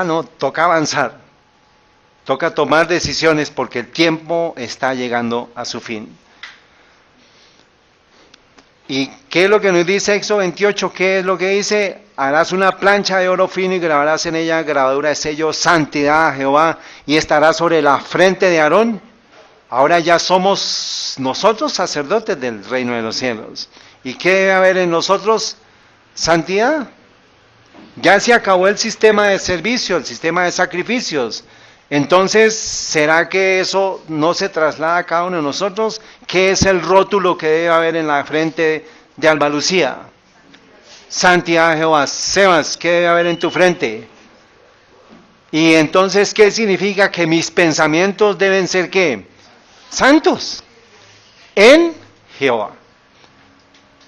no, toca avanzar. Toca tomar decisiones, porque el tiempo está llegando a su fin. ¿Y qué es lo que nos dice Éxodo 28? ¿Qué es lo que dice? Harás una plancha de oro fino y grabarás en ella grabadura de sello santidad a Jehová y estará sobre la frente de Aarón. Ahora ya somos nosotros sacerdotes del reino de los cielos. ¿Y qué debe haber en nosotros? Santidad. Ya se acabó el sistema de servicio, el sistema de sacrificios. Entonces, ¿será que eso no se traslada a cada uno de nosotros? ¿Qué es el rótulo que debe haber en la frente de Alba Lucía? Santidad de Jehová. Sebas, ¿qué debe haber en tu frente? Y entonces, ¿qué significa? Que mis pensamientos deben ser ¿qué? Santos. En Jehová.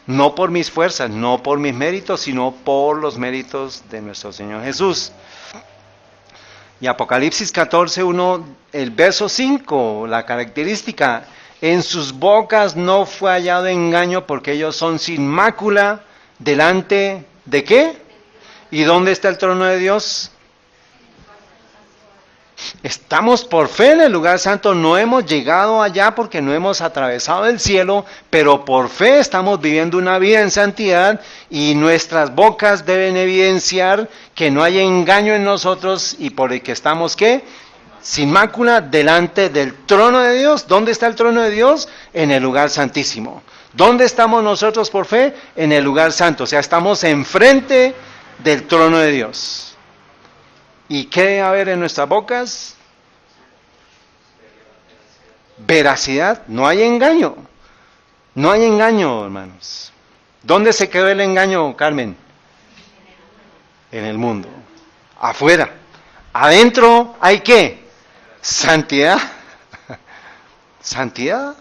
No por mis fuerzas, no por mis méritos, sino por los méritos de nuestro Señor Jesús. Y Apocalipsis 14:1, el verso 5, la característica, en sus bocas no fue hallado engaño porque ellos son sin mácula delante de ¿qué? ¿Y dónde está el trono de Dios? Estamos por fe en el lugar santo, no hemos llegado allá porque no hemos atravesado el cielo, pero por fe estamos viviendo una vida en santidad y nuestras bocas deben evidenciar que no hay engaño en nosotros y por el que estamos ¿qué? Sin mácula delante del trono de Dios. ¿Dónde está el trono de Dios? En el lugar santísimo. ¿Dónde estamos nosotros por fe? En el lugar santo, o sea, estamos enfrente del trono de Dios. ¿Y qué debe haber en nuestras bocas? Veracidad. No hay engaño. No hay engaño, hermanos. ¿Dónde se quedó el engaño, Carmen? En el mundo. Afuera. Adentro hay ¿qué? Santidad. Santidad.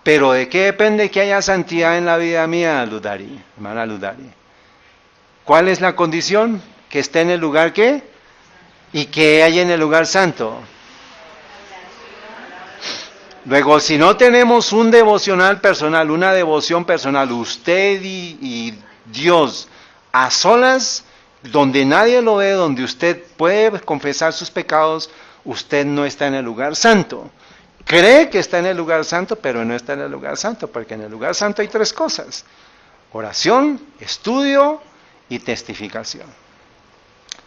Pero ¿de qué depende que haya santidad en la vida mía, Ludari? Hermana Ludari. ¿Cuál es la condición? Que esté en el lugar ¿qué? Y que hay en el lugar santo. Luego, si no tenemos un devocional personal, una devoción personal, usted y Dios a solas, donde nadie lo ve, donde usted puede confesar sus pecados, usted no está en el lugar santo. Cree que está en el lugar santo, pero no está en el lugar santo, porque en el lugar santo hay tres cosas: oración, estudio y testificación.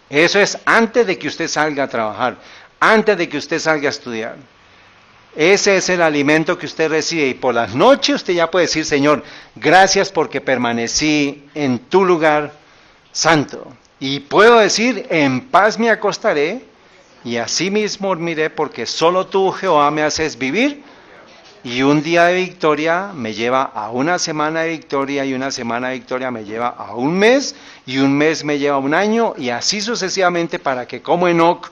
Eso es antes de que usted salga a trabajar, antes de que usted salga a estudiar. Ese es el alimento que usted recibe y por las noches usted ya puede decir: Señor, gracias porque permanecí en tu lugar santo. Y puedo decir: en paz me acostaré y así mismo dormiré porque solo tú, Jehová, me haces vivir. Y un día de victoria me lleva a una semana de victoria, y una semana de victoria me lleva a un mes, y un mes me lleva a un año, y así sucesivamente, para que como Enoc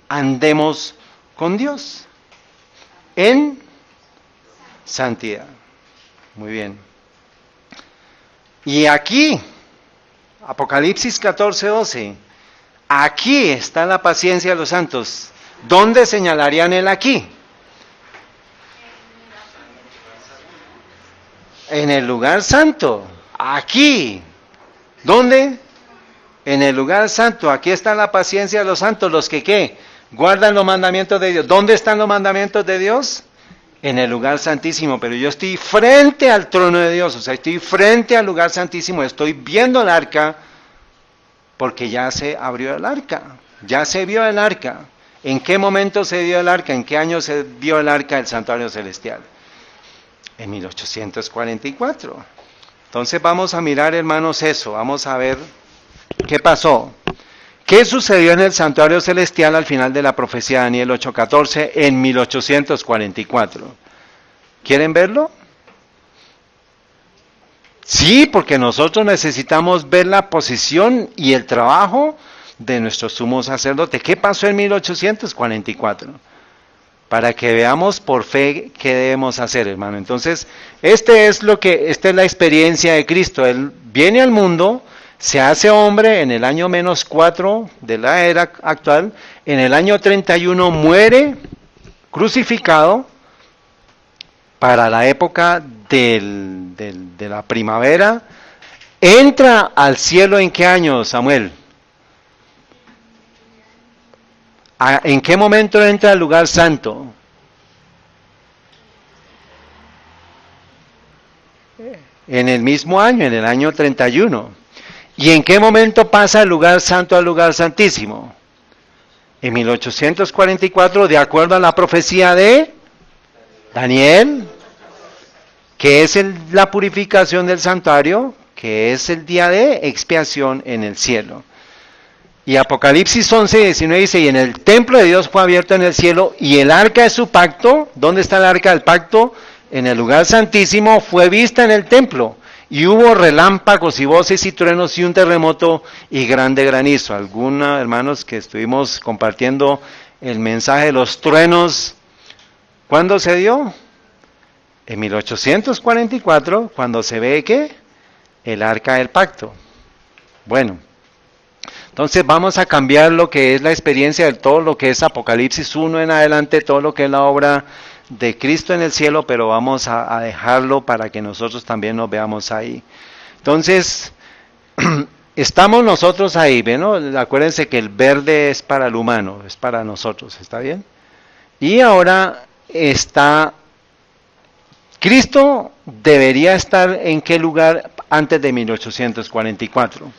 andemos con Dios en santidad. Muy bien. Y aquí, Apocalipsis 14:12, aquí está la paciencia de los santos. ¿Dónde señalarían el aquí? En el lugar santo, aquí. ¿Dónde? En el lugar santo. Aquí está la paciencia de los santos, los que ¿qué? Guardan los mandamientos de Dios. ¿Dónde están los mandamientos de Dios? En el lugar santísimo. Pero yo estoy frente al trono de Dios, o sea, estoy frente al lugar santísimo, estoy viendo el arca, porque ya se abrió el arca, ya se vio el arca. ¿En qué momento se vio el arca? ¿En qué año se vio el arca del santuario celestial? En 1844. Entonces vamos a mirar, hermanos, eso. Vamos a ver qué pasó. ¿Qué sucedió en el santuario celestial al final de la profecía de Daniel 8:14 en 1844? ¿Quieren verlo? Sí, porque nosotros necesitamos ver la posición y el trabajo de nuestro sumo sacerdote. ¿Qué pasó en 1844? Para que veamos por fe qué debemos hacer, hermano. Entonces, esta es la experiencia de Cristo. Él viene al mundo, se hace hombre en el año -4 de la era actual, en el año 31 muere crucificado para la época de la primavera. Entra al cielo ¿en qué año, Samuel? ¿En qué momento entra al lugar santo? En el mismo año, en el año 31. ¿Y en qué momento pasa el lugar santo al lugar santísimo? En 1844, de acuerdo a la profecía de Daniel, que es la purificación del santuario, que es el día de expiación en el cielo. Y Apocalipsis 11, 19 dice, y en el templo de Dios fue abierto en el cielo, y el arca de su pacto, ¿dónde está el arca del pacto? En el lugar santísimo, fue vista en el templo, y hubo relámpagos y voces y truenos y un terremoto y grande granizo. Algunos hermanos que estuvimos compartiendo el mensaje de los truenos, ¿cuándo se dio? En 1844, cuando se ve que el arca del pacto. Bueno, entonces vamos a cambiar lo que es la experiencia de todo lo que es Apocalipsis 1 en adelante, todo lo que es la obra de Cristo en el cielo, pero vamos a dejarlo para que nosotros también nos veamos ahí. Entonces, estamos nosotros ahí, ¿ven? Acuérdense que el verde es para el humano, es para nosotros, ¿está bien? Y ahora está, Cristo debería estar en qué lugar antes de 1844.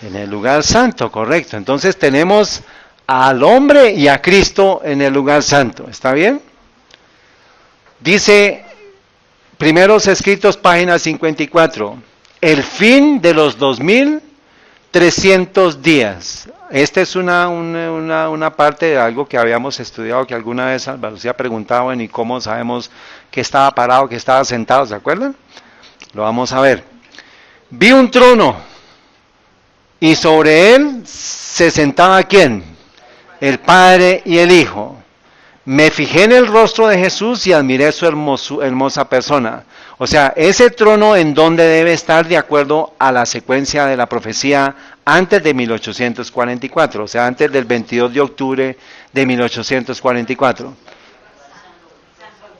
En el lugar santo, correcto. Entonces tenemos al hombre y a Cristo en el lugar santo, ¿está bien? Dice, Primeros Escritos, página 54, el fin de los 2300 días. Esta es una parte de algo que habíamos estudiado, que alguna vez Lucía preguntaba, bueno, ¿y cómo sabemos que estaba parado, que estaba sentado? ¿Se acuerdan? Lo vamos a ver. Vi un trono, y sobre él se sentaba ¿quién? El Padre y el Hijo. Me fijé en el rostro de Jesús y admiré su hermosa persona. O sea, ese trono en donde debe estar de acuerdo a la secuencia de la profecía antes de 1844, o sea, antes del 22 de octubre de 1844.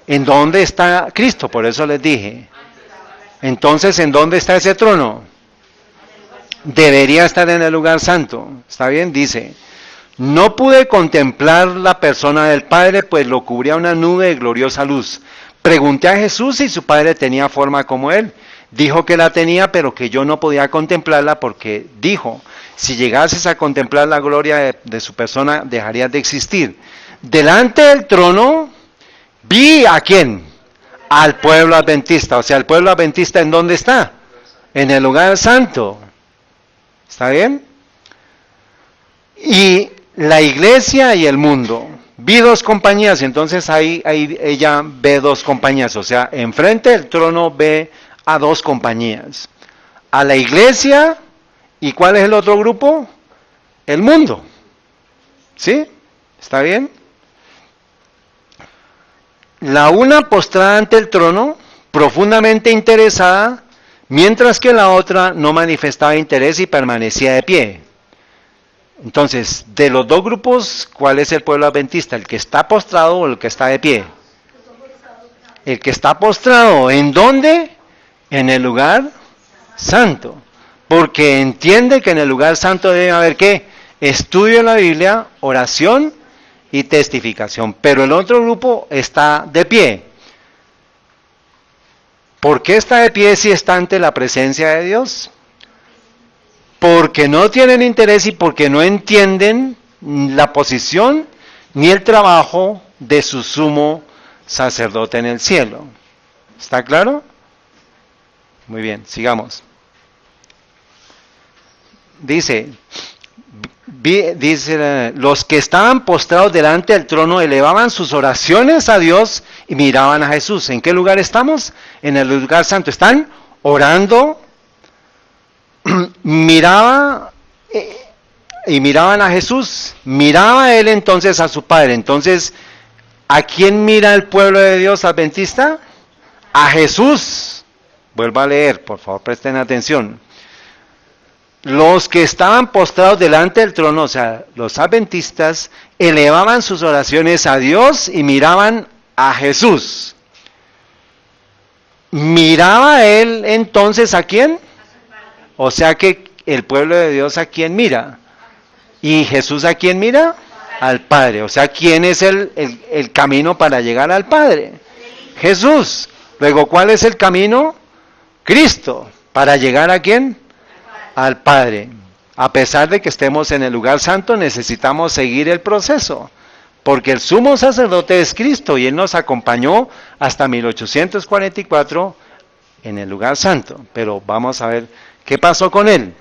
¿En dónde está Cristo? Por eso les dije. Entonces, ¿en dónde está ese trono? Debería estar en el lugar santo. ¿Está bien? Dice, no pude contemplar la persona del Padre, pues lo cubría una nube de gloriosa luz. Pregunté a Jesús si su Padre tenía forma como él. Dijo que la tenía, pero que yo no podía contemplarla porque dijo, si llegases a contemplar la gloria de su persona, dejarías de existir. Delante del trono, vi a ¿quién? Al pueblo adventista. O sea, el pueblo adventista, ¿en dónde está? En el lugar santo. ¿Está bien? Y la iglesia y el mundo. Vi dos compañías, entonces ahí ella ve dos compañías. O sea, enfrente del trono ve a dos compañías. A la iglesia, ¿y cuál es el otro grupo? El mundo. ¿Sí? ¿Está bien? La una postrada ante el trono, profundamente interesada, mientras que la otra no manifestaba interés y permanecía de pie. Entonces, de los dos grupos, ¿cuál es el pueblo adventista? ¿El que está postrado o el que está de pie? El que está postrado, ¿en dónde? En el lugar santo. Porque entiende que en el lugar santo debe haber ¿qué? Estudio de la Biblia, oración y testificación. Pero el otro grupo está de pie. ¿Por qué está de pie si está ante la presencia de Dios? Porque no tienen interés y porque no entienden la posición ni el trabajo de su sumo sacerdote en el cielo. ¿Está claro? Muy bien, sigamos. Dice, los que estaban postrados delante del trono elevaban sus oraciones a Dios y miraban a Jesús. ¿En qué lugar estamos? En el lugar santo. Están orando, miraban a Jesús, miraba él entonces a su Padre. Entonces, ¿a quién mira el pueblo de Dios adventista? A Jesús. Vuelvo a leer, por favor, presten atención. Los que estaban postrados delante del trono, o sea, los adventistas, elevaban sus oraciones a Dios y miraban a Jesús. ¿Miraba él entonces a quién? O sea que el pueblo de Dios ¿a quién mira? ¿Y Jesús a quién mira? Al Padre. O sea, ¿quién es el camino para llegar al Padre? Jesús. Luego, ¿cuál es el camino? Cristo. ¿Para llegar a quién? Al Padre. A pesar de que estemos en el lugar santo, necesitamos seguir el proceso. Porque el sumo sacerdote es Cristo y Él nos acompañó hasta 1844 en el lugar santo. Pero vamos a ver qué pasó con Él.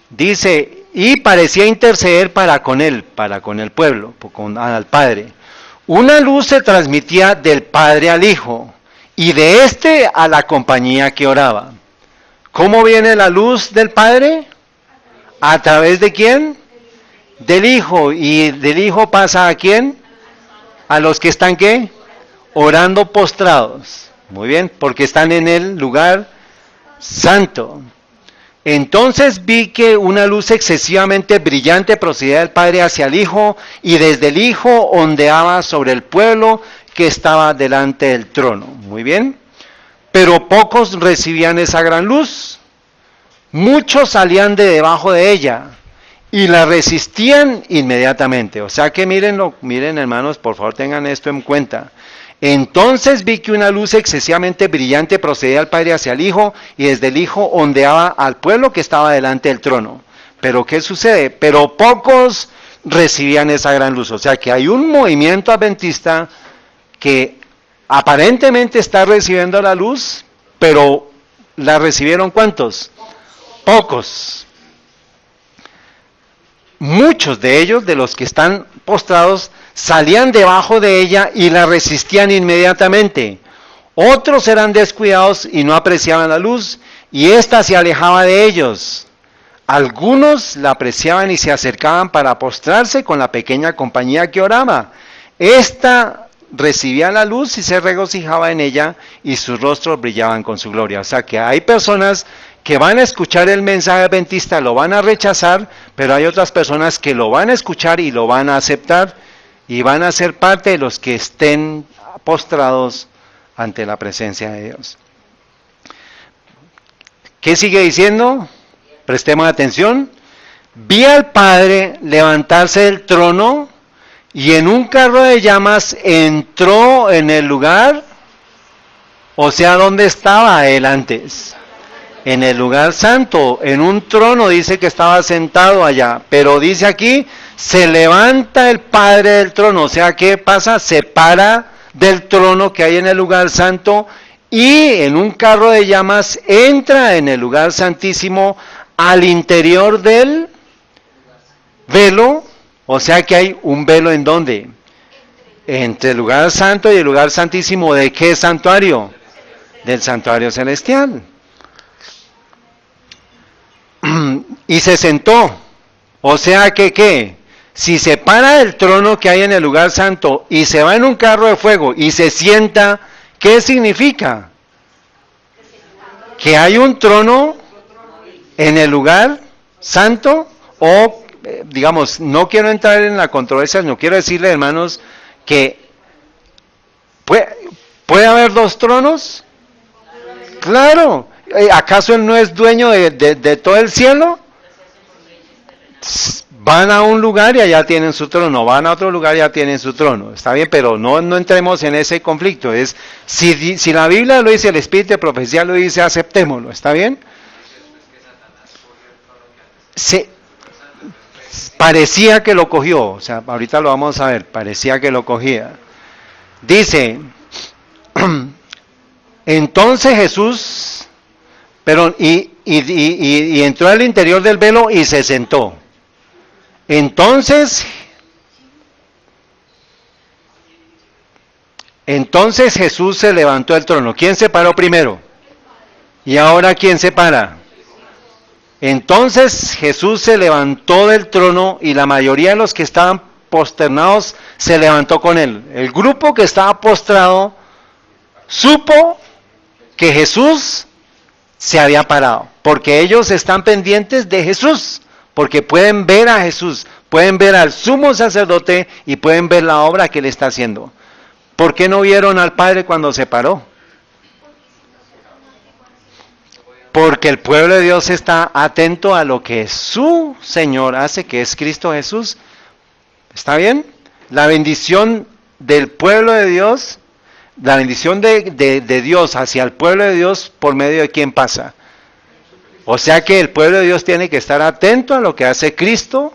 Dice, y parecía interceder para con Él, para con el pueblo, al Padre. Una luz se transmitía del Padre al Hijo y de éste a la compañía que oraba. ¿Cómo viene la luz del Padre? ¿A través de quién? Del Hijo. ¿Y del Hijo pasa a quién? A los que están ¿qué? Orando postrados. Muy bien, porque están en el lugar santo. Entonces vi que una luz excesivamente brillante procedía del Padre hacia el Hijo, y desde el Hijo ondeaba sobre el pueblo que estaba delante del trono. Muy bien. Pero pocos recibían esa gran luz. Muchos salían de debajo de ella y la resistían inmediatamente. O sea que miren hermanos, por favor tengan esto en cuenta. Entonces vi que una luz excesivamente brillante procedía del Padre hacia el Hijo, y desde el Hijo ondeaba al pueblo que estaba delante del trono. Pero ¿qué sucede? Pero pocos recibían esa gran luz. O sea que hay un movimiento adventista que aparentemente está recibiendo la luz, pero ¿la recibieron cuántos? Pocos. Muchos de ellos, de los que están postrados, salían debajo de ella y la resistían inmediatamente. Otros eran descuidados y no apreciaban la luz, y ésta se alejaba de ellos. Algunos la apreciaban y se acercaban para postrarse con la pequeña compañía que oraba. Esta recibía la luz y se regocijaba en ella, y sus rostros brillaban con su gloria. O sea que hay personas que van a escuchar el mensaje adventista, lo van a rechazar, pero hay otras personas que lo van a escuchar y lo van a aceptar, y van a ser parte de los que estén postrados ante la presencia de Dios. ¿Qué sigue diciendo? Prestemos atención. Vi al Padre levantarse del trono, y en un carro de llamas entró en el lugar. O sea, ¿dónde estaba él antes? En el lugar santo, en un trono. Dice que estaba sentado allá, pero dice aquí, se levanta el Padre del trono. O sea, ¿qué pasa? Se para del trono que hay en el lugar santo, y en un carro de llamas entra en el lugar santísimo, al interior del velo. O sea que hay un velo, ¿en dónde? Entre el lugar santo y el lugar santísimo. ¿De qué santuario? Del santuario celestial. Y se sentó. O sea que ¿qué? Si se para del trono que hay en el lugar santo y se va en un carro de fuego y se sienta, ¿qué significa? Que hay un trono en el lugar santo. O digamos, no quiero entrar en la controversia, no quiero decirle, hermanos, que ¿puede haber dos tronos? Claro. ¿Acaso Él no es dueño de todo el cielo? Van a un lugar y allá tienen su trono, van a otro lugar y allá tienen su trono. Está bien, pero no entremos en ese conflicto. Es si la Biblia lo dice, el Espíritu de Profecía lo dice, aceptémoslo. ¿Está bien? Sí. Parecía que lo cogió, o sea, ahorita lo vamos a ver, parecía que lo cogía. Dice, entonces Jesús, y entró al interior del velo y se sentó. Entonces Jesús se levantó del trono. ¿Quién se paró primero? ¿Y ahora quién se para? Entonces Jesús se levantó del trono, y la mayoría de los que estaban posternados se levantó con él. El grupo que estaba postrado supo que Jesús se había parado, porque ellos están pendientes de Jesús, porque pueden ver a Jesús, pueden ver al sumo sacerdote y pueden ver la obra que él está haciendo. ¿Por qué no vieron al Padre cuando se paró? Porque el pueblo de Dios está atento a lo que su Señor hace, que es Cristo Jesús. ¿Está bien? La bendición del pueblo de Dios, La bendición de Dios hacia el pueblo de Dios, ¿por medio de quién pasa? O sea que el pueblo de Dios tiene que estar atento a lo que hace Cristo,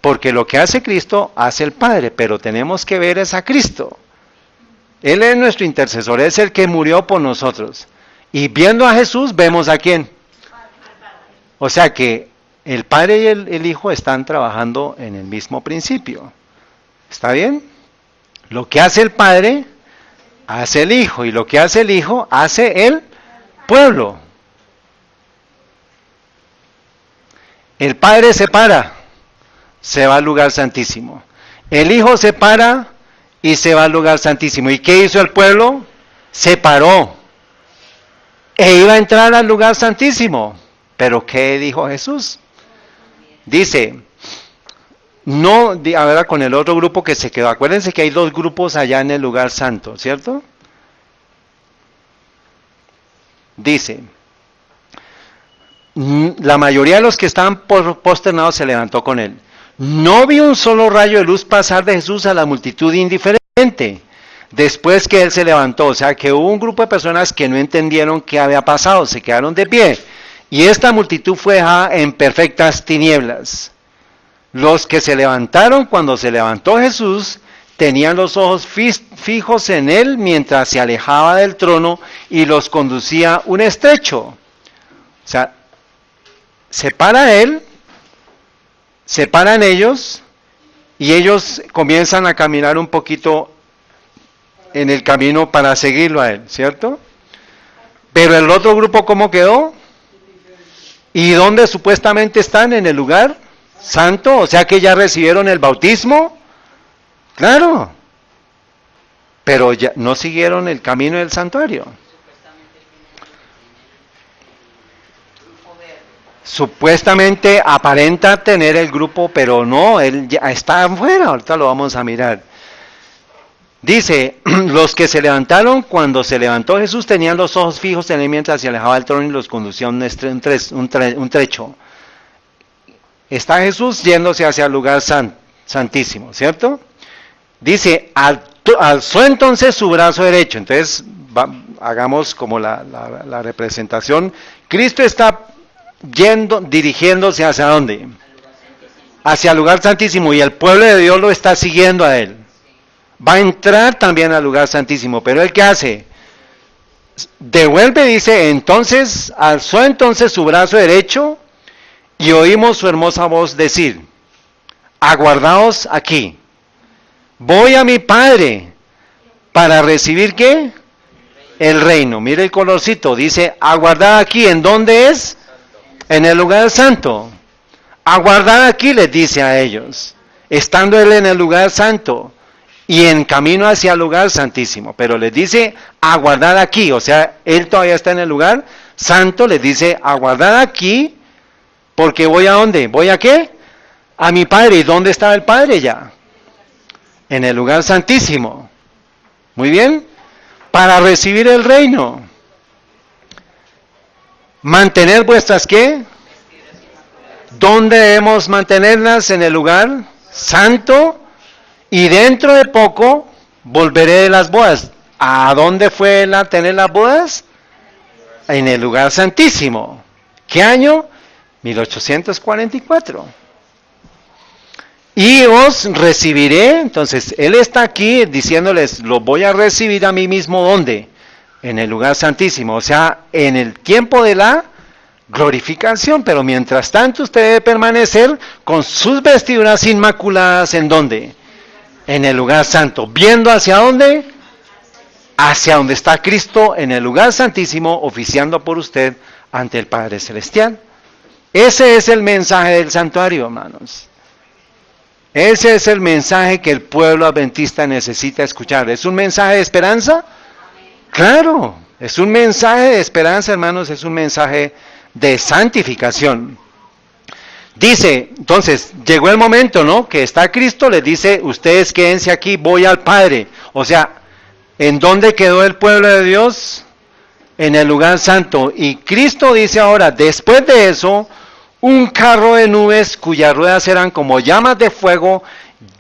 porque lo que hace Cristo hace el Padre, pero tenemos que ver es a Cristo. Él es nuestro intercesor, es el que murió por nosotros. Y viendo a Jesús, vemos a quién. O sea que el Padre y el Hijo están trabajando en el mismo principio. ¿Está bien? Lo que hace el Padre, hace el Hijo. Y lo que hace el Hijo, hace el pueblo. El Padre se para, se va al lugar santísimo. El Hijo se para y se va al lugar santísimo. ¿Y qué hizo el pueblo? Se paró. E iba a entrar al lugar santísimo. ¿Pero qué dijo Jesús? Dice, no, ahora con el otro grupo que se quedó. Acuérdense que hay dos grupos allá en el lugar santo, ¿cierto? Dice, la mayoría de los que estaban posternados se levantó con él. No vi un solo rayo de luz pasar de Jesús a la multitud indiferente, después que él se levantó. O sea que hubo un grupo de personas que no entendieron qué había pasado, se quedaron de pie. Y esta multitud fue dejada en perfectas tinieblas. Los que se levantaron cuando se levantó Jesús, tenían los ojos fijos en él mientras se alejaba del trono y los conducía un estrecho. O sea, se para él, se paran ellos y ellos comienzan a caminar un poquito en el camino para seguirlo a él, ¿cierto? Pero el otro grupo, ¿cómo quedó? ¿Y dónde supuestamente están? En el lugar santo, o sea que ya recibieron el bautismo. Claro, pero ya no siguieron el camino del santuario. Supuestamente aparenta tener el grupo, pero no, él ya está afuera, ahorita lo vamos a mirar. Dice, los que se levantaron cuando se levantó Jesús tenían los ojos fijos en él mientras se alejaba del trono y los conducía un trecho. Está Jesús yéndose hacia el lugar santísimo, ¿cierto? Dice, alzó entonces su brazo derecho. Entonces, hagamos como la representación. Cristo está dirigiéndose hacia dónde? Hacia el lugar santísimo, y el pueblo de Dios lo está siguiendo a él. Va a entrar también al lugar santísimo, pero ¿él qué hace? Devuelve, dice, entonces, alzó entonces su brazo derecho y oímos su hermosa voz decir, aguardaos aquí, voy a mi Padre para recibir ¿qué? El reino. Mire el colorcito, dice, aguardad aquí, ¿en dónde es? En el lugar santo. Aguardad aquí, les dice a ellos, estando él en el lugar santo y en camino hacia el lugar santísimo, pero les dice, aguardad aquí, o sea, él todavía está en el lugar santo, les dice, aguardad aquí, porque voy a ¿dónde? ¿Voy a qué? A mi Padre. ¿Y dónde estaba el Padre ya? En el lugar santísimo. Muy bien, para recibir el reino. Mantener vuestras ¿qué? ¿Dónde debemos mantenerlas? En el lugar santo. Y dentro de poco volveré de las bodas. ¿A dónde fue a tener las bodas? En el lugar santísimo. ¿Qué año? 1844. Y os recibiré. Entonces, él está aquí diciéndoles, lo voy a recibir a mí mismo, ¿dónde? En el lugar santísimo. O sea, en el tiempo de la glorificación. Pero mientras tanto, usted debe permanecer con sus vestiduras inmaculadas, ¿en dónde? En el lugar santo. ¿Viendo hacia dónde? Hacia donde está Cristo, en el lugar santísimo, oficiando por usted ante el Padre Celestial. Ese es el mensaje del santuario, hermanos. Ese es el mensaje que el pueblo adventista necesita escuchar. ¿Es un mensaje de esperanza? Claro, es un mensaje de esperanza, hermanos, es un mensaje de santificación. Dice, entonces, llegó el momento, ¿no? Que está Cristo, les dice, ustedes quédense aquí, voy al Padre. O sea, ¿en dónde quedó el pueblo de Dios? En el lugar santo. Y Cristo dice ahora, después de eso, un carro de nubes cuyas ruedas eran como llamas de fuego,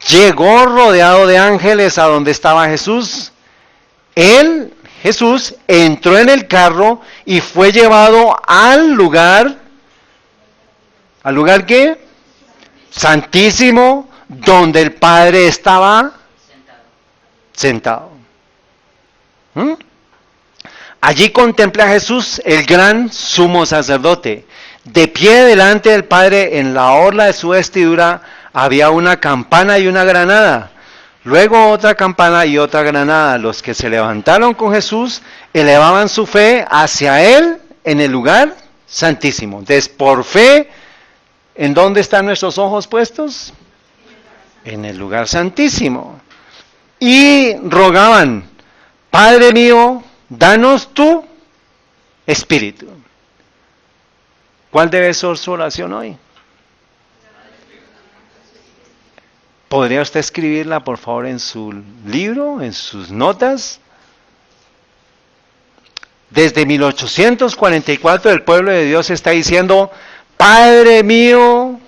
llegó rodeado de ángeles a donde estaba Jesús. Él, Jesús, entró en el carro y fue llevado al lugar ¿qué? Santísimo, donde el Padre estaba sentado. Allí contempla a Jesús, el gran sumo sacerdote. De pie delante del Padre, en la orla de su vestidura, había una campana y una granada. Luego otra campana y otra granada. Los que se levantaron con Jesús elevaban su fe hacia Él en el lugar santísimo. Entonces, por fe, ¿en dónde están nuestros ojos puestos? En el lugar santísimo. Y rogaban, Padre mío, danos tu espíritu. ¿Cuál debe ser su oración hoy? ¿Podría usted escribirla, por favor, en su libro, en sus notas? Desde 1844 el pueblo de Dios está diciendo, Padre mío,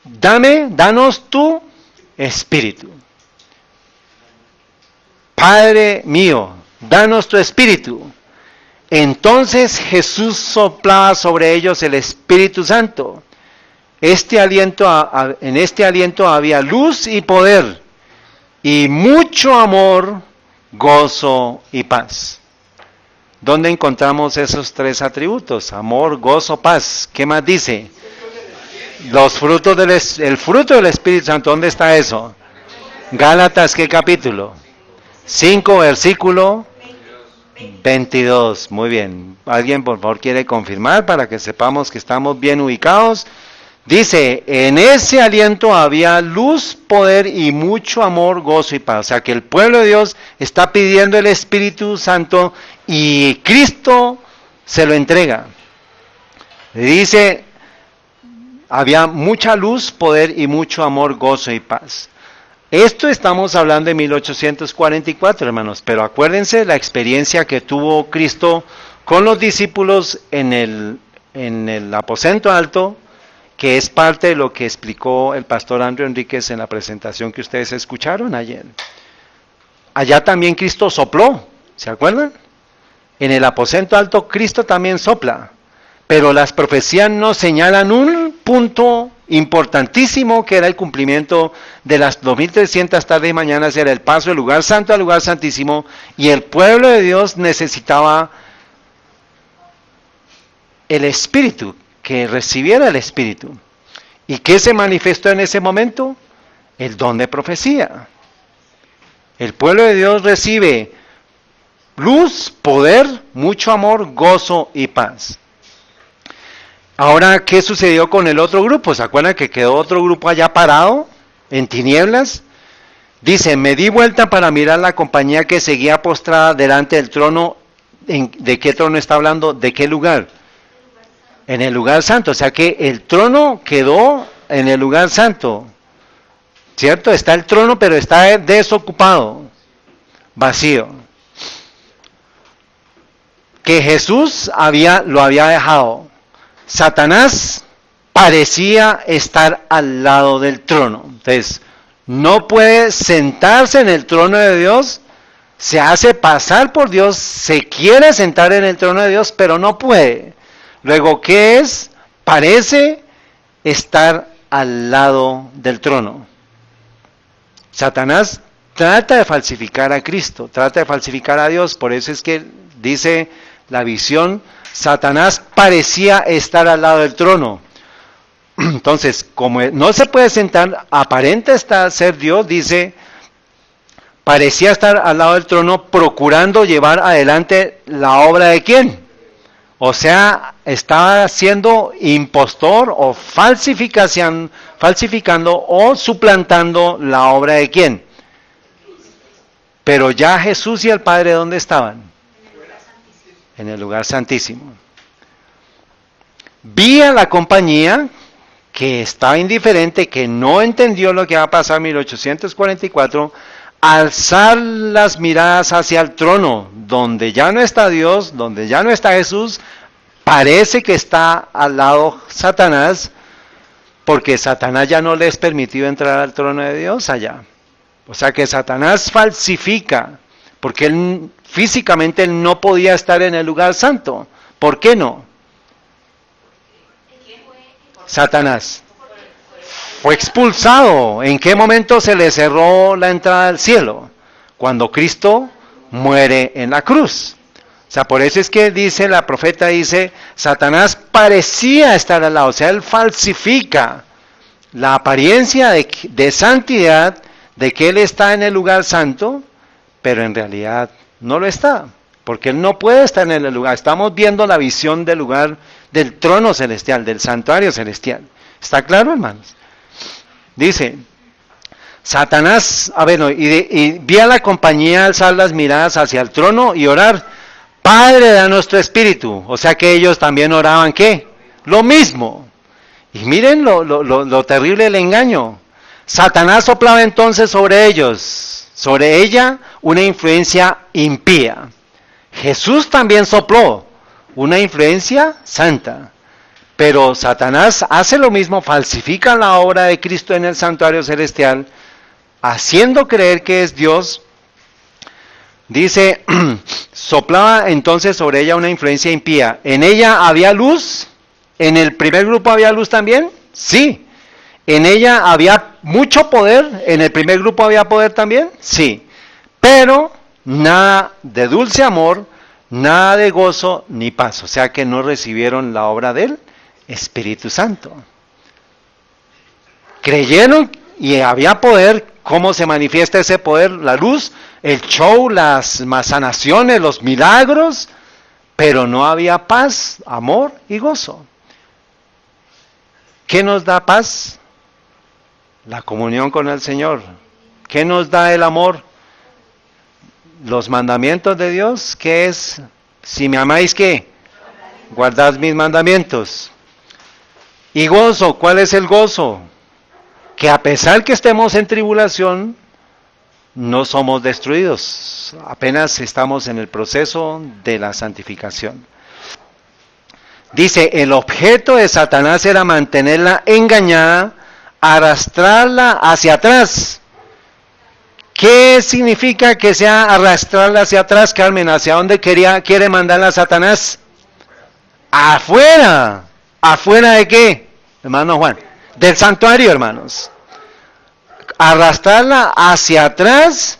danos tu espíritu. Padre mío, danos tu espíritu. Entonces Jesús soplaba sobre ellos el Espíritu Santo. En este aliento había luz y poder, y mucho amor, gozo y paz. ¿Dónde encontramos esos tres atributos? Amor, gozo, paz. ¿Qué más dice? El fruto del Espíritu Santo. ¿Dónde está eso? Gálatas, ¿qué capítulo? 5, versículo 22. Muy bien. ¿Alguien por favor quiere confirmar para que sepamos que estamos bien ubicados? Dice, en ese aliento había luz, poder y mucho amor, gozo y paz. O sea que el pueblo de Dios está pidiendo el Espíritu Santo y Cristo se lo entrega. Dice, había mucha luz, poder y mucho amor, gozo y paz. Esto estamos hablando de 1844, hermanos, pero acuérdense la experiencia que tuvo Cristo con los discípulos en el aposento alto, que es parte de lo que explicó el pastor Andrew Enríquez en la presentación que ustedes escucharon ayer. Allá también Cristo sopló, ¿se acuerdan? En el aposento alto Cristo también sopla, pero las profecías nos señalan un punto importantísimo que era el cumplimiento de las 2300 tardes y mañanas, era el paso del lugar santo al lugar santísimo, y el pueblo de Dios necesitaba el Espíritu, que recibiera el Espíritu. ¿Y qué se manifestó en ese momento? El don de profecía. El pueblo de Dios recibe luz, poder, mucho amor, gozo y paz. Ahora, ¿qué sucedió con el otro grupo? ¿Se acuerdan que quedó otro grupo allá parado, en tinieblas? Dice, me di vuelta para mirar la compañía que seguía postrada delante del trono. ¿De qué trono está hablando? ¿De qué lugar? En el lugar santo. O sea que el trono quedó en el lugar santo. ¿Cierto? Está el trono, pero está desocupado, vacío. Que Jesús lo había dejado. Satanás parecía estar al lado del trono. Entonces, no puede sentarse en el trono de Dios, se hace pasar por Dios, se quiere sentar en el trono de Dios, pero no puede. Luego, ¿qué es? Parece estar al lado del trono. Satanás trata de falsificar a Cristo, trata de falsificar a Dios, por eso es que dice la visión, Satanás parecía estar al lado del trono. Entonces, como no se puede sentar, aparenta ser Dios, dice, parecía estar al lado del trono procurando llevar adelante la obra de ¿quién? O sea, estaba siendo impostor o falsificando o suplantando la obra de ¿quién? Pero ya Jesús y el Padre, ¿dónde estaban? En el lugar santísimo. Vi a la compañía que estaba indiferente, que no entendió lo que va a pasar en 1844, alzar las miradas hacia el trono, donde ya no está Dios, donde ya no está Jesús, parece que está al lado Satanás, porque Satanás ya no les permitió entrar al trono de Dios allá. O sea que Satanás falsifica porque él físicamente él no podía estar en el lugar santo. ¿Por qué no? Satanás fue expulsado. ¿En qué momento se le cerró la entrada al cielo? Cuando Cristo muere en la cruz. O sea, por eso es que dice, la profeta dice, Satanás parecía estar al lado, o sea, él falsifica la apariencia de santidad, de que él está en el lugar santo, pero en realidad no lo está, porque él no puede estar en el lugar. Estamos viendo la visión del lugar del trono celestial, del santuario celestial. ¿Está claro, hermanos? Dice, Satanás, y vi a la compañía alzar las miradas hacia el trono y orar, Padre, da nuestro espíritu. O sea que ellos también oraban, ¿qué? Lo mismo. Y miren lo terrible del engaño. Satanás soplaba entonces sobre ellos, sobre ella, una influencia impía. Jesús también sopló una influencia santa. Pero Satanás hace lo mismo, falsifica la obra de Cristo en el santuario celestial, haciendo creer que es Dios. Dice, soplaba entonces sobre ella una influencia impía. ¿En ella había luz? ¿En el primer grupo había luz también? Sí. ¿En ella había mucho poder? ¿En el primer grupo había poder también? Sí. Pero nada de dulce amor, nada de gozo ni paz. O sea que no recibieron la obra del Espíritu Santo. Creyeron y había poder. ¿Cómo se manifiesta ese poder? La luz, el show, las sanaciones, los milagros, pero no había paz, amor y gozo. ¿Qué nos da paz? La comunión con el Señor. ¿Qué nos da el amor? Los mandamientos de Dios, ¿qué es? Si me amáis, ¿qué? Guardad mis mandamientos. Y gozo, ¿cuál es el gozo? Que a pesar que estemos en tribulación, no somos destruidos, apenas estamos en el proceso de la santificación. Dice, el objeto de Satanás era mantenerla engañada, arrastrarla hacia atrás. ¿Qué significa que sea arrastrarla hacia atrás, Carmen? ¿Hacia dónde quiere mandarla Satanás? Afuera. ¿Afuera de qué, hermano Juan? Del santuario, hermanos. Arrastrarla hacia atrás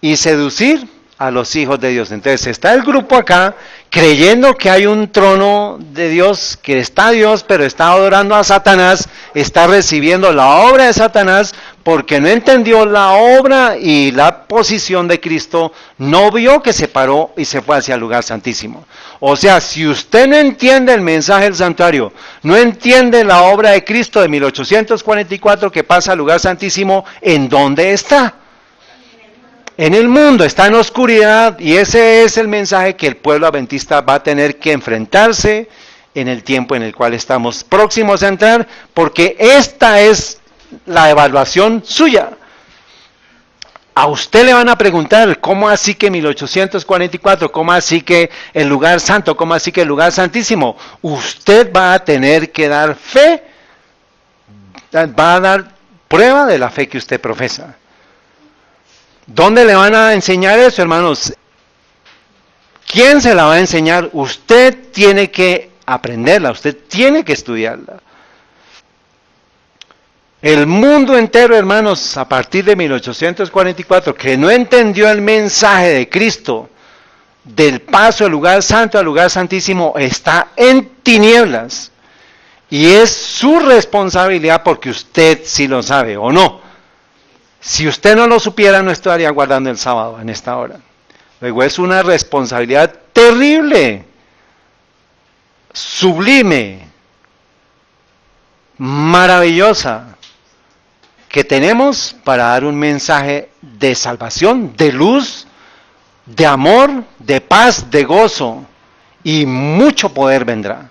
y seducir a los hijos de Dios. Entonces está el grupo acá creyendo que hay un trono de Dios, que está Dios, pero está adorando a Satanás, está recibiendo la obra de Satanás porque no entendió la obra y la posición de Cristo, no vio que se paró y se fue hacia el lugar santísimo. O sea, si usted no entiende el mensaje del santuario, no entiende la obra de Cristo de 1844 que pasa al lugar santísimo, ¿en dónde está? En el mundo, está en oscuridad, y ese es el mensaje que el pueblo adventista va a tener que enfrentarse en el tiempo en el cual estamos próximos a entrar, porque esta es la evaluación suya. A usted le van a preguntar, ¿cómo así que 1844? ¿Cómo así que el lugar santo? ¿Cómo así que el lugar santísimo? Usted va a tener que dar fe, va a dar prueba de la fe que usted profesa. ¿Dónde le van a enseñar eso, hermanos? ¿Quién se la va a enseñar? Usted tiene que aprenderla, usted tiene que estudiarla. El mundo entero, hermanos, a partir de 1844, que no entendió el mensaje de Cristo, del paso del lugar santo al lugar santísimo, está en tinieblas. Y es su responsabilidad, porque usted sí lo sabe, ¿o no? Si usted no lo supiera, no estaría guardando el sábado en esta hora. Luego es una responsabilidad terrible, sublime, maravillosa, que tenemos para dar un mensaje de salvación, de luz, de amor, de paz, de gozo, y mucho poder vendrá.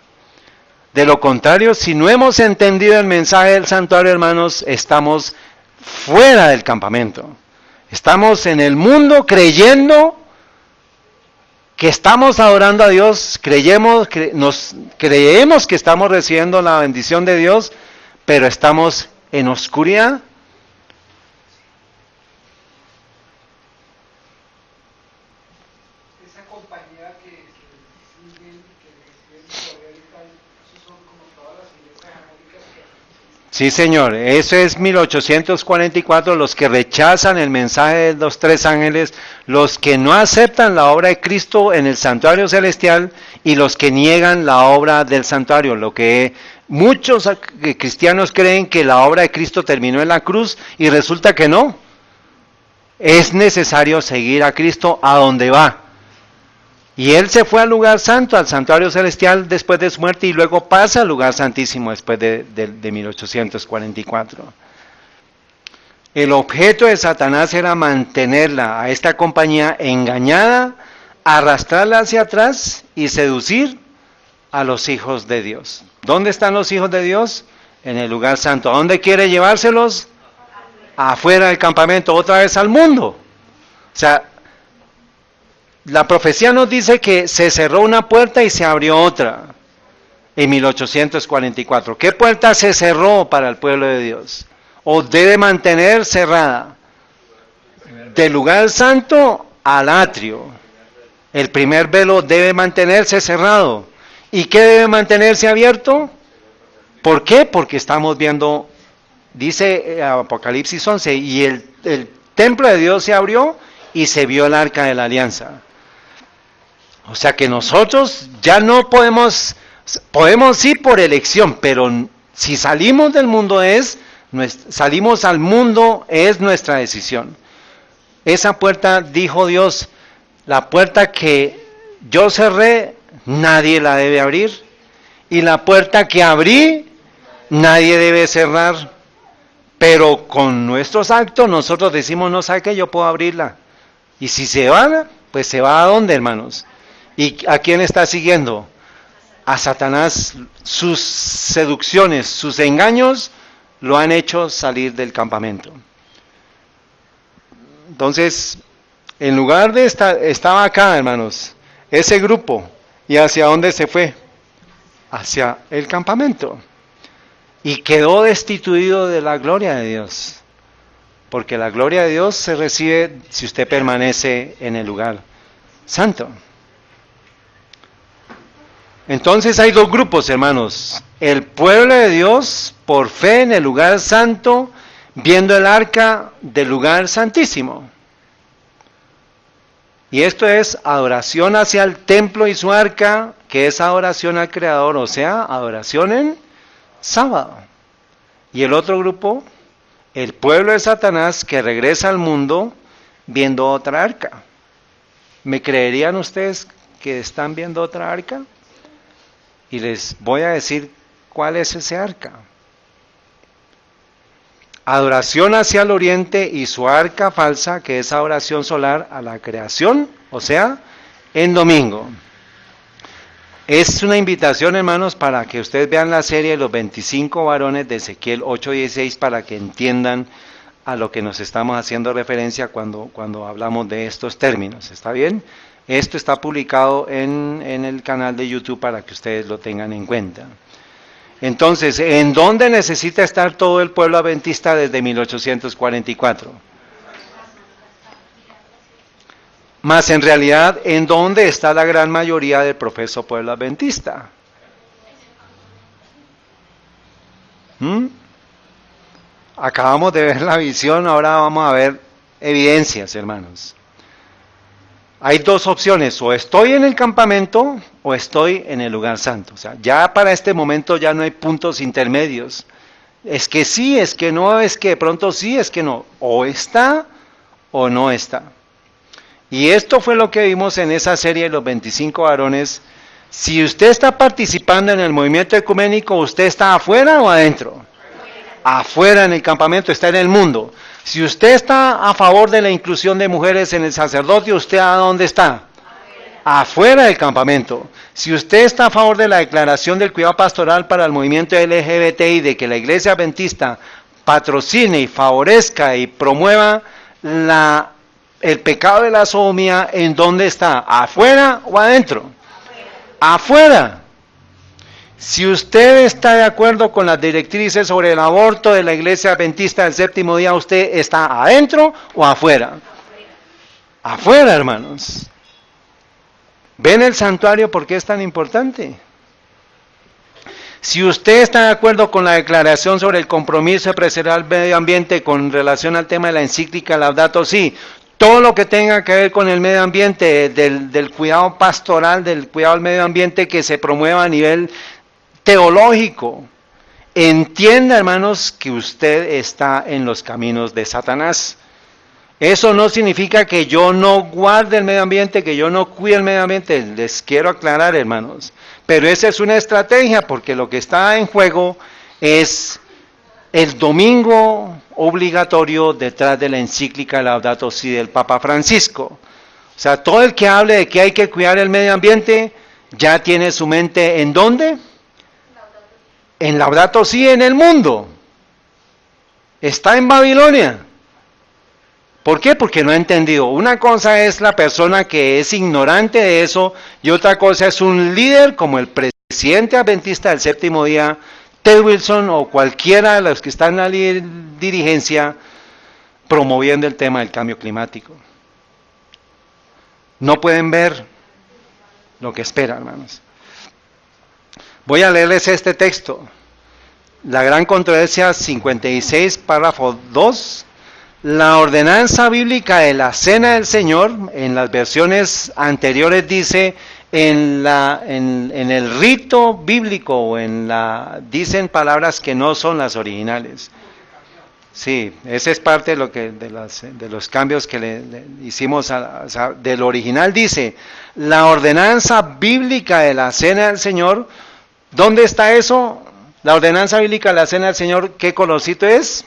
De lo contrario, si no hemos entendido el mensaje del santuario, hermanos, estamos fuera del campamento. Estamos en el mundo creyendo que estamos adorando a Dios, creemos que estamos recibiendo la bendición de Dios, pero estamos en oscuridad. Sí, señor, eso es 1844, los que rechazan el mensaje de los tres ángeles, los que no aceptan la obra de Cristo en el santuario celestial y los que niegan la obra del santuario. Lo que muchos cristianos creen que la obra de Cristo terminó en la cruz y resulta que no. Es necesario seguir a Cristo a donde va. Y Él se fue al lugar santo, al santuario celestial después de su muerte y luego pasa al lugar santísimo después de 1844. El objeto de Satanás era mantenerla a esta compañía engañada, arrastrarla hacia atrás y seducir a los hijos de Dios. ¿Dónde están los hijos de Dios? En el lugar santo. ¿A dónde quiere llevárselos? Afuera del campamento, otra vez al mundo. O sea, la profecía nos dice que se cerró una puerta y se abrió otra en 1844. ¿Qué puerta se cerró para el pueblo de Dios? ¿O debe mantener cerrada? Del lugar santo al atrio. El primer velo debe mantenerse cerrado. ¿Y qué debe mantenerse abierto? ¿Por qué? Porque estamos viendo, dice Apocalipsis 11, y el templo de Dios se abrió y se vio el arca de la alianza. O sea que nosotros ya no podemos sí por elección, pero si salimos del mundo salimos al mundo es nuestra decisión. Esa puerta, dijo Dios, la puerta que yo cerré, nadie la debe abrir, y la puerta que abrí, nadie debe cerrar. Pero con nuestros actos nosotros decimos, no sabe que yo puedo abrirla. Y si se va, pues se va a dónde, hermanos. ¿Y a quién está siguiendo? A Satanás. Sus seducciones, sus engaños lo han hecho salir del campamento. Entonces, en lugar de estaba acá, hermanos, ese grupo. ¿Y hacia dónde se fue? Hacia el campamento. Y quedó destituido de la gloria de Dios. Porque la gloria de Dios se recibe si usted permanece en el lugar santo. Entonces hay dos grupos, hermanos. El pueblo de Dios, por fe en el lugar santo, viendo el arca del lugar santísimo. Y esto es adoración hacia el templo y su arca, que es adoración al Creador, o sea, adoración en sábado. Y el otro grupo, el pueblo de Satanás, que regresa al mundo viendo otra arca. ¿Me creerían ustedes que están viendo otra arca? Y les voy a decir cuál es ese arca. Adoración hacia el oriente y su arca falsa, que es adoración solar a la creación, o sea, en domingo. Es una invitación, hermanos, para que ustedes vean la serie de los 25 varones de Ezequiel 8:16 para que entiendan a lo que nos estamos haciendo referencia cuando hablamos de estos términos. ¿Está bien? Esto está publicado en el canal de YouTube para que ustedes lo tengan en cuenta. Entonces, ¿en dónde necesita estar todo el pueblo adventista desde 1844? Más en realidad, ¿en dónde está la gran mayoría del profeso pueblo adventista? Acabamos de ver la visión, ahora vamos a ver evidencias, hermanos. Hay dos opciones, o estoy en el campamento o estoy en el lugar santo. O sea, ya para este momento ya no hay puntos intermedios. Es que sí, es que no, es que de pronto sí, es que no. O está o no está. Y esto fue lo que vimos en esa serie de los 25 varones. Si usted está participando en el movimiento ecuménico, ¿usted está afuera o adentro? Afuera en el campamento, está en el mundo. Si usted está a favor de la inclusión de mujeres en el sacerdocio, ¿usted a dónde está? Afuera del campamento. Si usted está a favor de la declaración del cuidado pastoral para el movimiento LGBTI, de que la Iglesia Adventista patrocine y favorezca y promueva el pecado de la sodomía, ¿en dónde está? ¿Afuera o adentro? Afuera. Si usted está de acuerdo con las directrices sobre el aborto de la Iglesia Adventista del Séptimo Día, ¿usted está adentro o afuera? Afuera, hermanos. ¿Ven el santuario por qué es tan importante? Si usted está de acuerdo con la declaración sobre el compromiso de preservar el medio ambiente con relación al tema de la encíclica Laudato Si, todo lo que tenga que ver con el medio ambiente, del cuidado pastoral, del cuidado del medio ambiente que se promueva a nivel teológico, entienda, hermanos, que usted está en los caminos de Satanás. Eso no significa que yo no guarde el medio ambiente, que yo no cuide el medio ambiente. Les quiero aclarar, hermanos. Pero esa es una estrategia, porque lo que está en juego es el domingo obligatorio detrás de la encíclica Laudato Si del Papa Francisco. O sea, todo el que hable de que hay que cuidar el medio ambiente, ya tiene su mente ¿en dónde? En Laudato Si en el mundo. Está en Babilonia. ¿Por qué? Porque no ha entendido. Una cosa es la persona que es ignorante de eso y otra cosa es un líder como el presidente adventista del séptimo día, Ted Wilson, o cualquiera de los que están en la dirigencia promoviendo el tema del cambio climático. No pueden ver lo que esperan, hermanos. Voy a leerles este texto. La gran controversia 56, párrafo 2. La ordenanza bíblica de la Cena del Señor, en las versiones anteriores dice, en el rito bíblico, dicen palabras que no son las originales. Sí, esa es parte de los cambios que le hicimos, del original dice, la ordenanza bíblica de la Cena del Señor. ¿Dónde está eso? La ordenanza bíblica de la Cena del Señor, ¿qué colorcito es?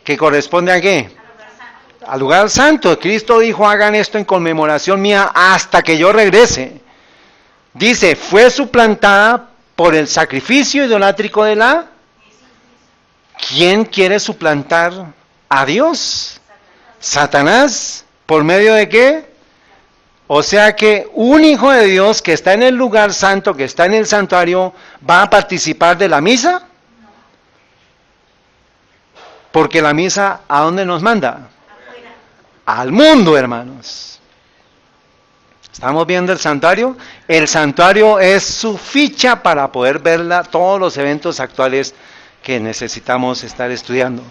¿Que corresponde a qué? Al lugar santo. Cristo dijo, hagan esto en conmemoración mía hasta que yo regrese. Dice, fue suplantada por el sacrificio idolátrico de la... ¿Quién quiere suplantar a Dios? Satanás. ¿Por medio de qué? O sea que un hijo de Dios que está en el lugar santo, que está en el santuario, ¿va a participar de la misa? Porque la misa, ¿a dónde nos manda? Afuera. Al mundo, hermanos. ¿Estamos viendo el santuario? El santuario es su ficha para poder ver todos los eventos actuales que necesitamos estar estudiando.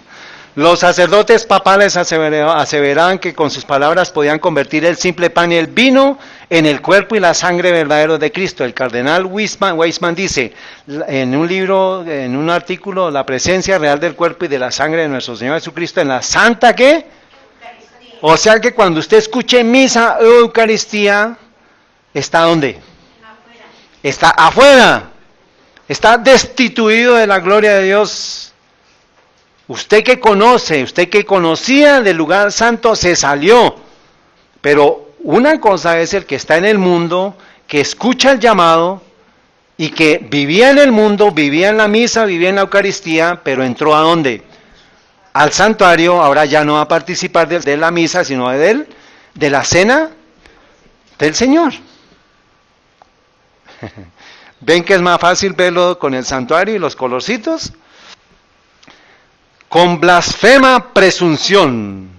Los sacerdotes papales aseveraban que con sus palabras podían convertir el simple pan y el vino en el cuerpo y la sangre verdaderos de Cristo. El cardenal Weisman dice en un libro, en un artículo, la presencia real del cuerpo y de la sangre de nuestro Señor Jesucristo en la santa ¿qué? Eucaristía. O sea que cuando usted escuche misa o Eucaristía, ¿está dónde? Afuera. Está afuera. Está destituido de la gloria de Dios. Usted que conoce, usted que conocía del lugar santo, se salió. Pero una cosa es el que está en el mundo, que escucha el llamado y que vivía en el mundo, vivía en la misa, vivía en la Eucaristía, pero entró ¿a dónde? Al santuario. Ahora ya no va a participar de la misa, sino de la cena del Señor. ¿Ven que es más fácil verlo con el santuario y los colorcitos? Con blasfema presunción,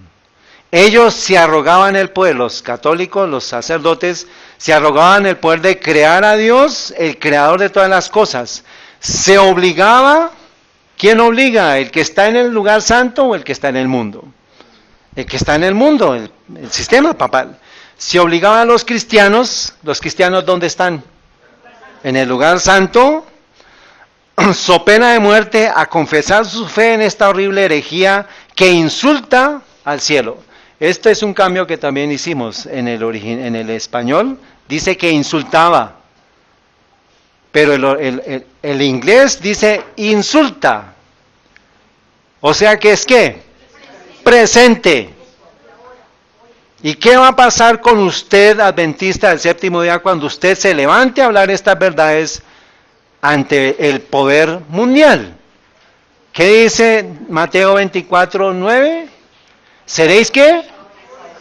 ellos se arrogaban el poder, los católicos, los sacerdotes, se arrogaban el poder de crear a Dios, el creador de todas las cosas. Se obligaba, ¿quién obliga? ¿El que está en el lugar santo o el que está en el mundo? El que está en el mundo, el sistema papal. Se obligaba a los cristianos ¿dónde están? En el lugar santo, so pena de muerte, a confesar su fe en esta horrible herejía que insulta al cielo. Este es un cambio que también hicimos en el español, dice que insultaba, pero el inglés dice insulta. O sea que es ¿qué? Presente. ¿Y qué va a pasar con usted, adventista del séptimo día, cuando usted se levante a hablar estas verdades ante el poder mundial? ¿Qué dice Mateo 24:9? ¿Seréis qué?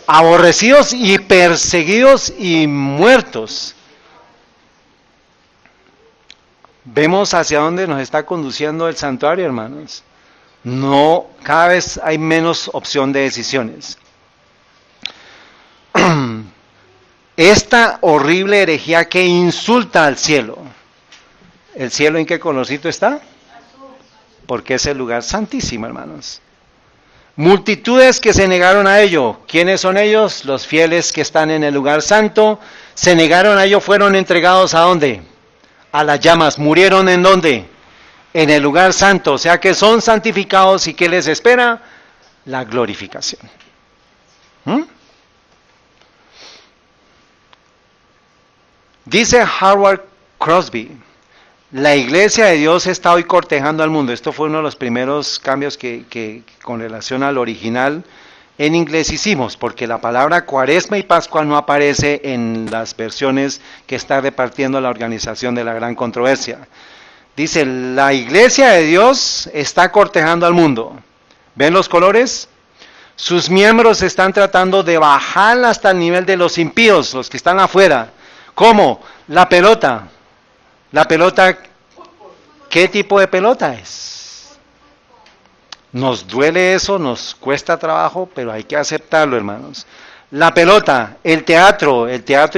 Aborrecidos y perseguidos y muertos. Vemos hacia dónde nos está conduciendo el santuario, hermanos. No, cada vez hay menos opción de decisiones. Esta horrible herejía que insulta al cielo. ¿El cielo en qué colorcito está? Porque es el lugar santísimo, hermanos. Multitudes que se negaron a ello. ¿Quiénes son ellos? Los fieles que están en el lugar santo. Se negaron a ello, fueron entregados ¿a dónde? A las llamas. ¿Murieron en dónde? En el lugar santo. O sea que son santificados y ¿qué les espera? La glorificación. Dice Howard Crosby, la iglesia de Dios está hoy cortejando al mundo. Esto fue uno de los primeros cambios que con relación al original en inglés hicimos, porque la palabra cuaresma y pascua no aparece en las versiones que está repartiendo la organización de la gran controversia. Dice, la iglesia de Dios está cortejando al mundo. ¿Ven los colores? Sus miembros están tratando de bajar hasta el nivel de los impíos, los que están afuera. ¿Cómo? La pelota. La pelota, ¿qué tipo de pelota es? Nos duele eso, nos cuesta trabajo, pero hay que aceptarlo, hermanos. La pelota, el teatro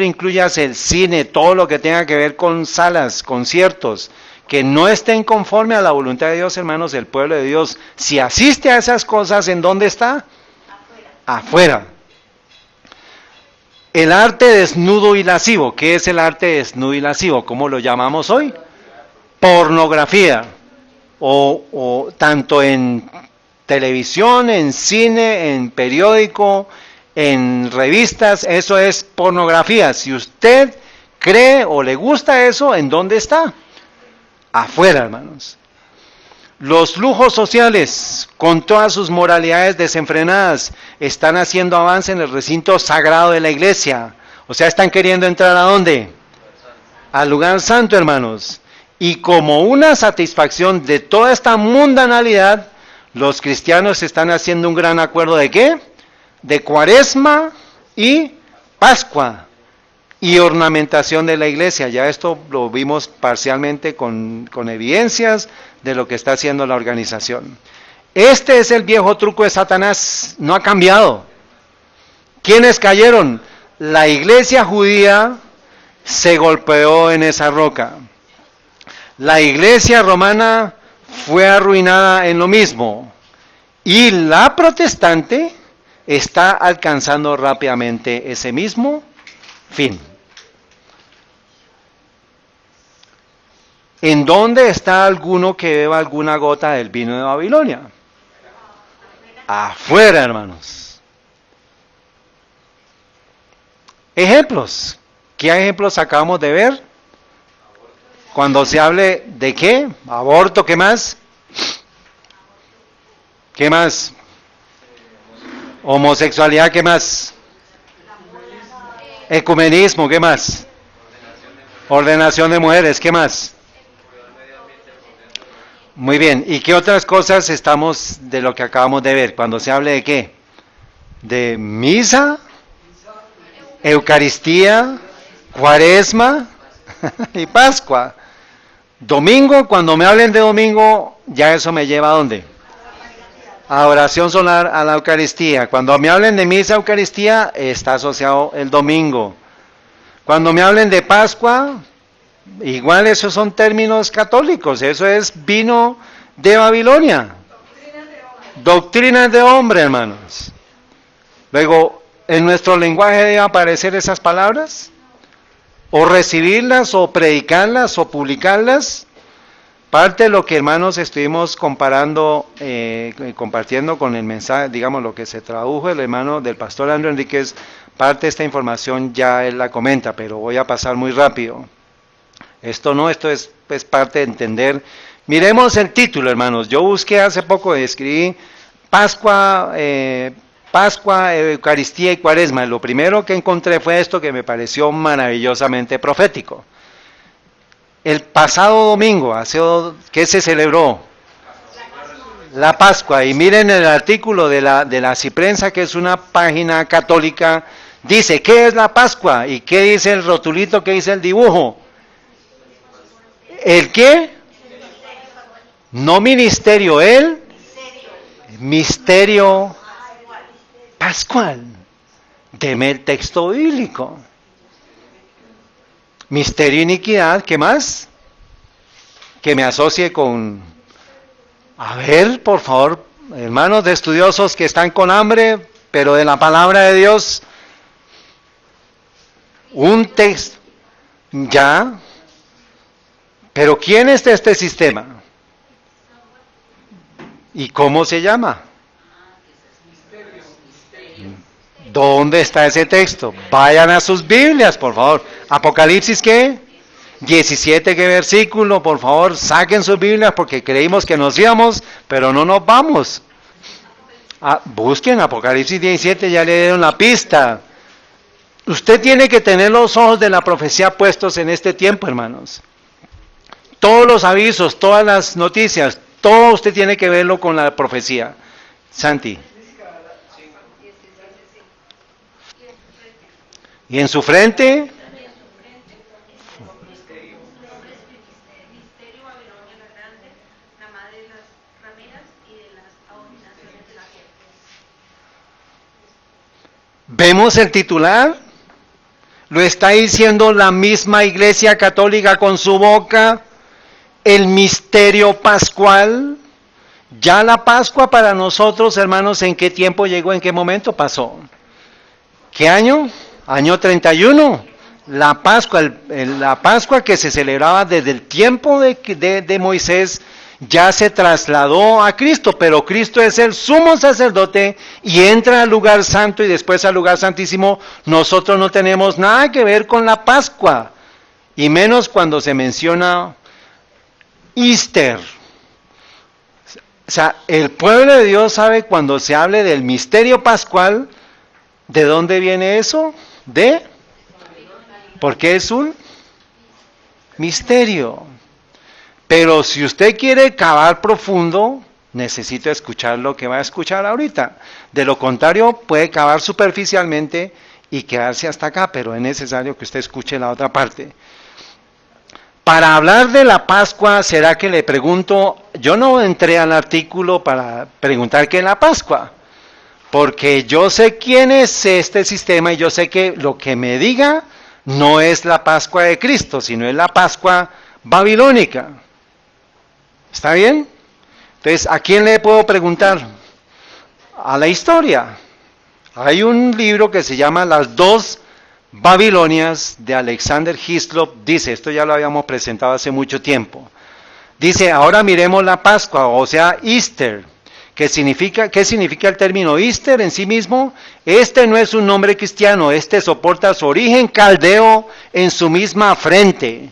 incluye el cine, todo lo que tenga que ver con salas, conciertos, que no estén conforme a la voluntad de Dios, hermanos, el pueblo de Dios. Si asiste a esas cosas, ¿en dónde está? Afuera. El arte desnudo y lascivo. ¿Qué es el arte desnudo y lascivo? ¿Cómo lo llamamos hoy? Pornografía. O tanto en televisión, en cine, en periódico, en revistas, eso es pornografía. Si usted cree o le gusta eso, ¿en dónde está? Afuera, hermanos. Los lujos sociales, con todas sus moralidades desenfrenadas, están haciendo avance en el recinto sagrado de la iglesia. O sea, están queriendo entrar ¿a dónde? Al lugar santo, hermanos. Y como una satisfacción de toda esta mundanalidad, los cristianos están haciendo un gran acuerdo ¿de qué? De cuaresma y pascua. Y ornamentación de la iglesia. Ya esto lo vimos parcialmente con evidencias de lo que está haciendo la organización. Este es el viejo truco de Satanás, no ha cambiado. ¿Quiénes cayeron? La iglesia judía se golpeó en esa roca. La iglesia romana fue arruinada en lo mismo. Y la protestante está alcanzando rápidamente ese mismo fin. ¿En dónde está alguno que beba alguna gota del vino de Babilonia? Afuera, hermanos. Ejemplos. ¿Qué ejemplos acabamos de ver? Cuando se hable de qué? Aborto, ¿qué más? ¿Qué más? Homosexualidad, ¿qué más? Ecumenismo, ¿qué más? Ordenación de mujeres, ¿qué más? Muy bien, ¿y qué otras cosas estamos de lo que acabamos de ver? Cuando se hable de qué? De misa, Eucaristía, Cuaresma y Pascua. Domingo, cuando me hablen de domingo, ya eso me lleva ¿a dónde? A oración solar, a la Eucaristía. Cuando me hablen de misa, Eucaristía, está asociado el domingo. Cuando me hablen de Pascua, igual esos son términos católicos, eso es vino de Babilonia. Doctrinas de hombre, hermanos. Luego, ¿en nuestro lenguaje deben aparecer esas palabras? ¿O recibirlas, o predicarlas, o publicarlas? Parte de lo que, hermanos, estuvimos compartiendo con el mensaje, digamos, lo que se tradujo el hermano del pastor Andrew Enríquez, parte de esta información ya él la comenta, pero voy a pasar muy rápido. Esto es parte de entender. Miremos el título, hermanos. Yo busqué hace poco, escribí Pascua, Eucaristía y Cuaresma. Lo primero que encontré fue esto que me pareció maravillosamente profético. El pasado domingo, ¿qué se celebró? La Pascua. Y miren el artículo de la Ciprensa, que es una página católica, dice, ¿qué es la Pascua? ¿Y qué dice el rotulito, qué dice el dibujo? ¿El qué? No ministerio, el misterio pascual. Deme el texto bíblico. Misterio, iniquidad, ¿qué más? que me asocie con... A ver, por favor, hermanos de estudiosos que están con hambre, pero de la palabra de Dios, un texto, ya, pero ¿quién es de este sistema? ¿Y cómo se llama? ¿Dónde está ese texto? Vayan a sus Biblias, por favor. Apocalipsis, ¿qué? 17, ¿qué versículo? Por favor, saquen sus Biblias porque creímos que nos íbamos, pero no nos vamos. Busquen Apocalipsis 17, ya le dieron la pista. Usted tiene que tener los ojos de la profecía puestos en este tiempo, hermanos. Todos los avisos, todas las noticias, todo usted tiene que verlo con la profecía. Santi. ¿Y en su frente? ¿Vemos el titular? Lo está diciendo la misma Iglesia Católica con su boca. El misterio pascual. Ya la Pascua para nosotros, hermanos, ¿en qué tiempo llegó? ¿En qué momento pasó? ¿Qué año? Año 31. La Pascua que se celebraba desde el tiempo de Moisés, ya se trasladó a Cristo, pero Cristo es el sumo sacerdote y entra al lugar santo y después al lugar santísimo. Nosotros no tenemos nada que ver con la Pascua, y menos cuando se menciona Easter. O sea, el pueblo de Dios sabe cuando se hable del misterio pascual, ¿de dónde viene eso? Porque es un misterio. Pero si usted quiere cavar profundo, necesita escuchar lo que va a escuchar ahorita. De lo contrario, puede cavar superficialmente y quedarse hasta acá, pero es necesario que usted escuche la otra parte. Para hablar de la Pascua, ¿será que le pregunto? Yo no entré al artículo para preguntar qué es la Pascua, porque yo sé quién es este sistema y yo sé que lo que me diga no es la Pascua de Cristo, sino es la Pascua babilónica. ¿Está bien? Entonces, ¿a quién le puedo preguntar? A la historia. Hay un libro que se llama Las dos Babilonias de Alexander Hislop. Dice, esto ya lo habíamos presentado hace mucho tiempo. Dice, ahora miremos la Pascua, o sea, Easter. ¿Qué significa el término Easter en sí mismo? Este no es un nombre cristiano, este soporta su origen caldeo en su misma frente.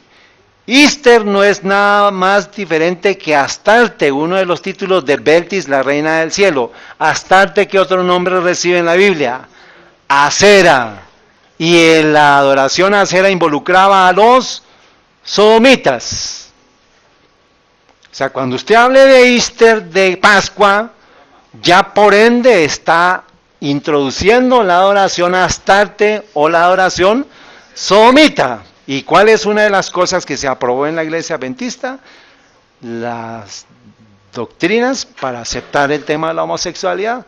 Easter no es nada más diferente que Astarte, uno de los títulos de Beltis, la reina del cielo. Astarte, ¿qué otro nombre recibe en la Biblia? Acera. Y en la adoración a Acera involucraba a los sodomitas. O sea, cuando usted hable de Easter, de Pascua, ya por ende está introduciendo la adoración a Astarte o la adoración sodomita. ¿Y cuál es una de las cosas que se aprobó en la Iglesia Adventista? Las doctrinas para aceptar el tema de la homosexualidad.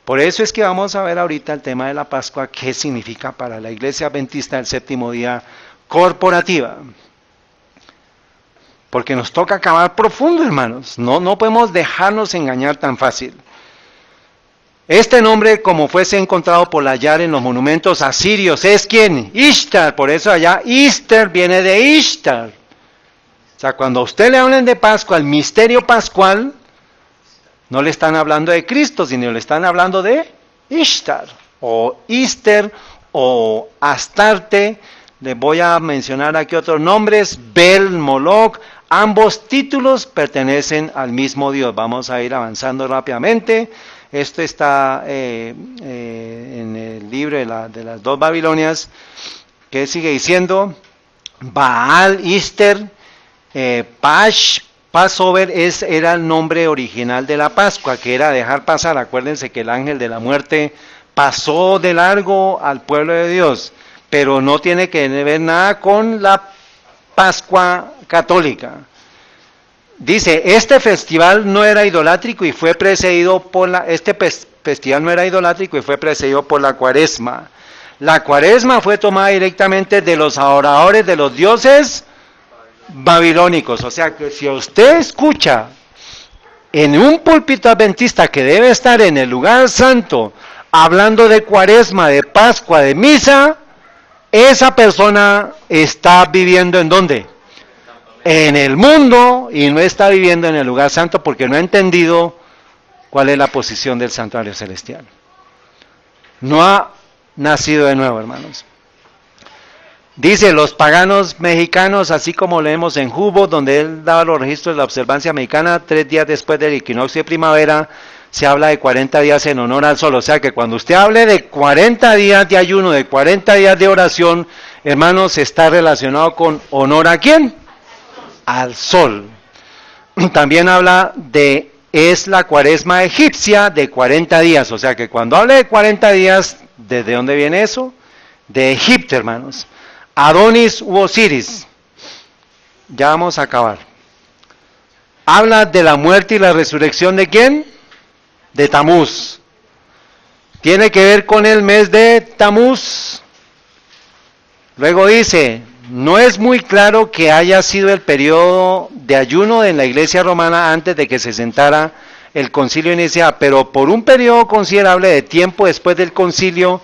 Por eso es que vamos a ver ahorita el tema de la Pascua, qué significa para la Iglesia Adventista el séptimo día corporativa. Porque nos toca acabar profundo, hermanos. No podemos dejarnos engañar tan fácil. Este nombre, como fuese encontrado por hallar en los monumentos asirios, ¿es quién? Ishtar. Por eso allá Easter viene de Ishtar. O sea, cuando a usted le hablen de Pascua, el misterio pascual, no le están hablando de Cristo, sino le están hablando de Ishtar, o Easter, o Astarte. Les voy a mencionar aquí otros nombres, Bel, Moloch. Ambos títulos pertenecen al mismo Dios. Vamos a ir avanzando rápidamente. Esto está en el libro de las dos Babilonias, que sigue diciendo, Baal, Easter, Passover era el nombre original de la Pascua, que era dejar pasar. Acuérdense que el ángel de la muerte pasó de largo al pueblo de Dios, pero no tiene que ver nada con la Pascua católica. Dice, este festival no era idolátrico y fue precedido por la Cuaresma. La Cuaresma fue tomada directamente de los adoradores de los dioses babilónicos. O sea que si usted escucha en un púlpito adventista que debe estar en el lugar santo, hablando de Cuaresma, de Pascua, de misa, esa persona está viviendo ¿en dónde? En el mundo, y no está viviendo en el lugar santo porque no ha entendido cuál es la posición del santuario celestial. No ha nacido de nuevo, hermanos. Dice, los paganos mexicanos, así como leemos en Hubo, donde él daba los registros de la observancia mexicana, 3 días después del equinoccio de primavera, se habla de 40 días en honor al sol. O sea que cuando usted hable de 40 días de ayuno, de 40 días de oración, hermanos, está relacionado con honor ¿a quién? Al sol. También habla de, es la Cuaresma egipcia de 40 días. O sea que cuando hable de 40 días, ¿desde dónde viene eso? De Egipto, hermanos. Adonis u Osiris. Ya vamos a acabar. Habla de la muerte y la resurrección ¿de quién? De Tamuz. Tiene que ver con el mes de Tamuz. Luego dice, no es muy claro que haya sido el periodo de ayuno en la iglesia romana antes de que se sentara el concilio inicial, pero por un periodo considerable de tiempo después del concilio,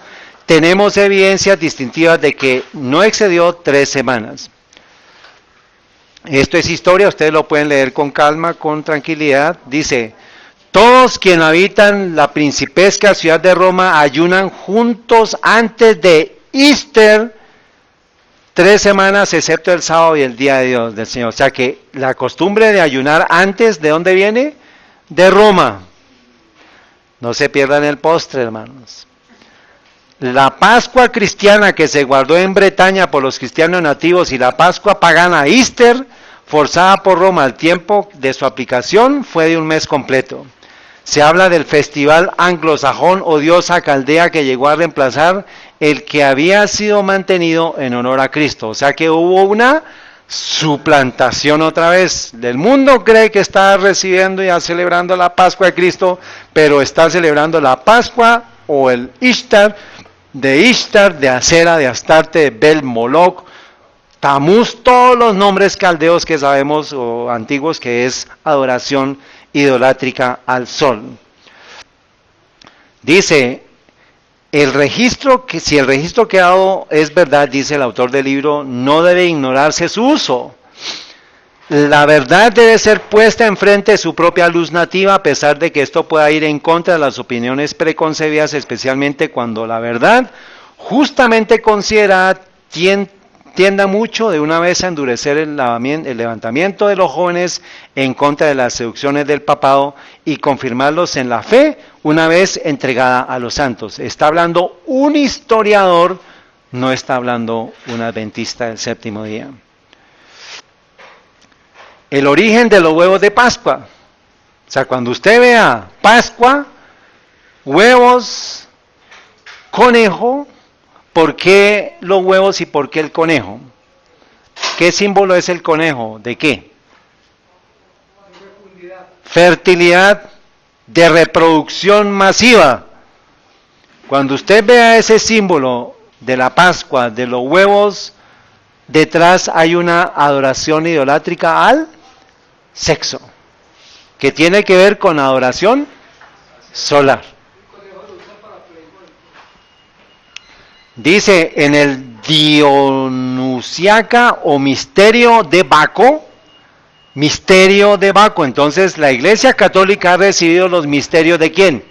tenemos evidencias distintivas de que no excedió 3 semanas. Esto es historia, ustedes lo pueden leer con calma, con tranquilidad. Dice, todos quienes habitan la principesca ciudad de Roma ayunan juntos antes de Easter 3 semanas, excepto el sábado y el día de Dios del Señor. O sea que la costumbre de ayunar antes, ¿de dónde viene? De Roma. No se pierdan el postre, hermanos. La Pascua cristiana que se guardó en Bretaña por los cristianos nativos y la Pascua pagana Easter, forzada por Roma al tiempo de su aplicación, fue de un mes completo. Se habla del festival anglosajón o diosa caldea que llegó a reemplazar el que había sido mantenido en honor a Cristo. O sea que hubo una suplantación otra vez. El mundo cree que está recibiendo y celebrando la Pascua de Cristo, pero está celebrando la Pascua o el Ishtar, de Acera, de Astarte, de Bel, Moloch, Tamuz, todos los nombres caldeos que sabemos o antiguos que es adoración idolátrica al sol. Dice, si el registro que ha dado es verdad, dice el autor del libro, no debe ignorarse su uso. La verdad debe ser puesta enfrente de su propia luz nativa, a pesar de que esto pueda ir en contra de las opiniones preconcebidas, especialmente cuando la verdad, justamente considerada, tienda mucho de una vez a endurecer el levantamiento de los jóvenes en contra de las seducciones del papado y confirmarlos en la fe una vez entregada a los santos. Está hablando un historiador, no está hablando un adventista del séptimo día. El origen de los huevos de Pascua. O sea, cuando usted vea Pascua, huevos, conejo, ¿por qué los huevos y por qué el conejo? ¿Qué símbolo es el conejo? ¿De qué? Fertilidad, de reproducción masiva. Cuando usted vea ese símbolo de la Pascua, de los huevos, detrás hay una adoración idolátrica al sexo, que tiene que ver con adoración solar. Dice en el Dionusiaca o misterio de Baco, entonces la Iglesia Católica ha recibido los misterios ¿de quién?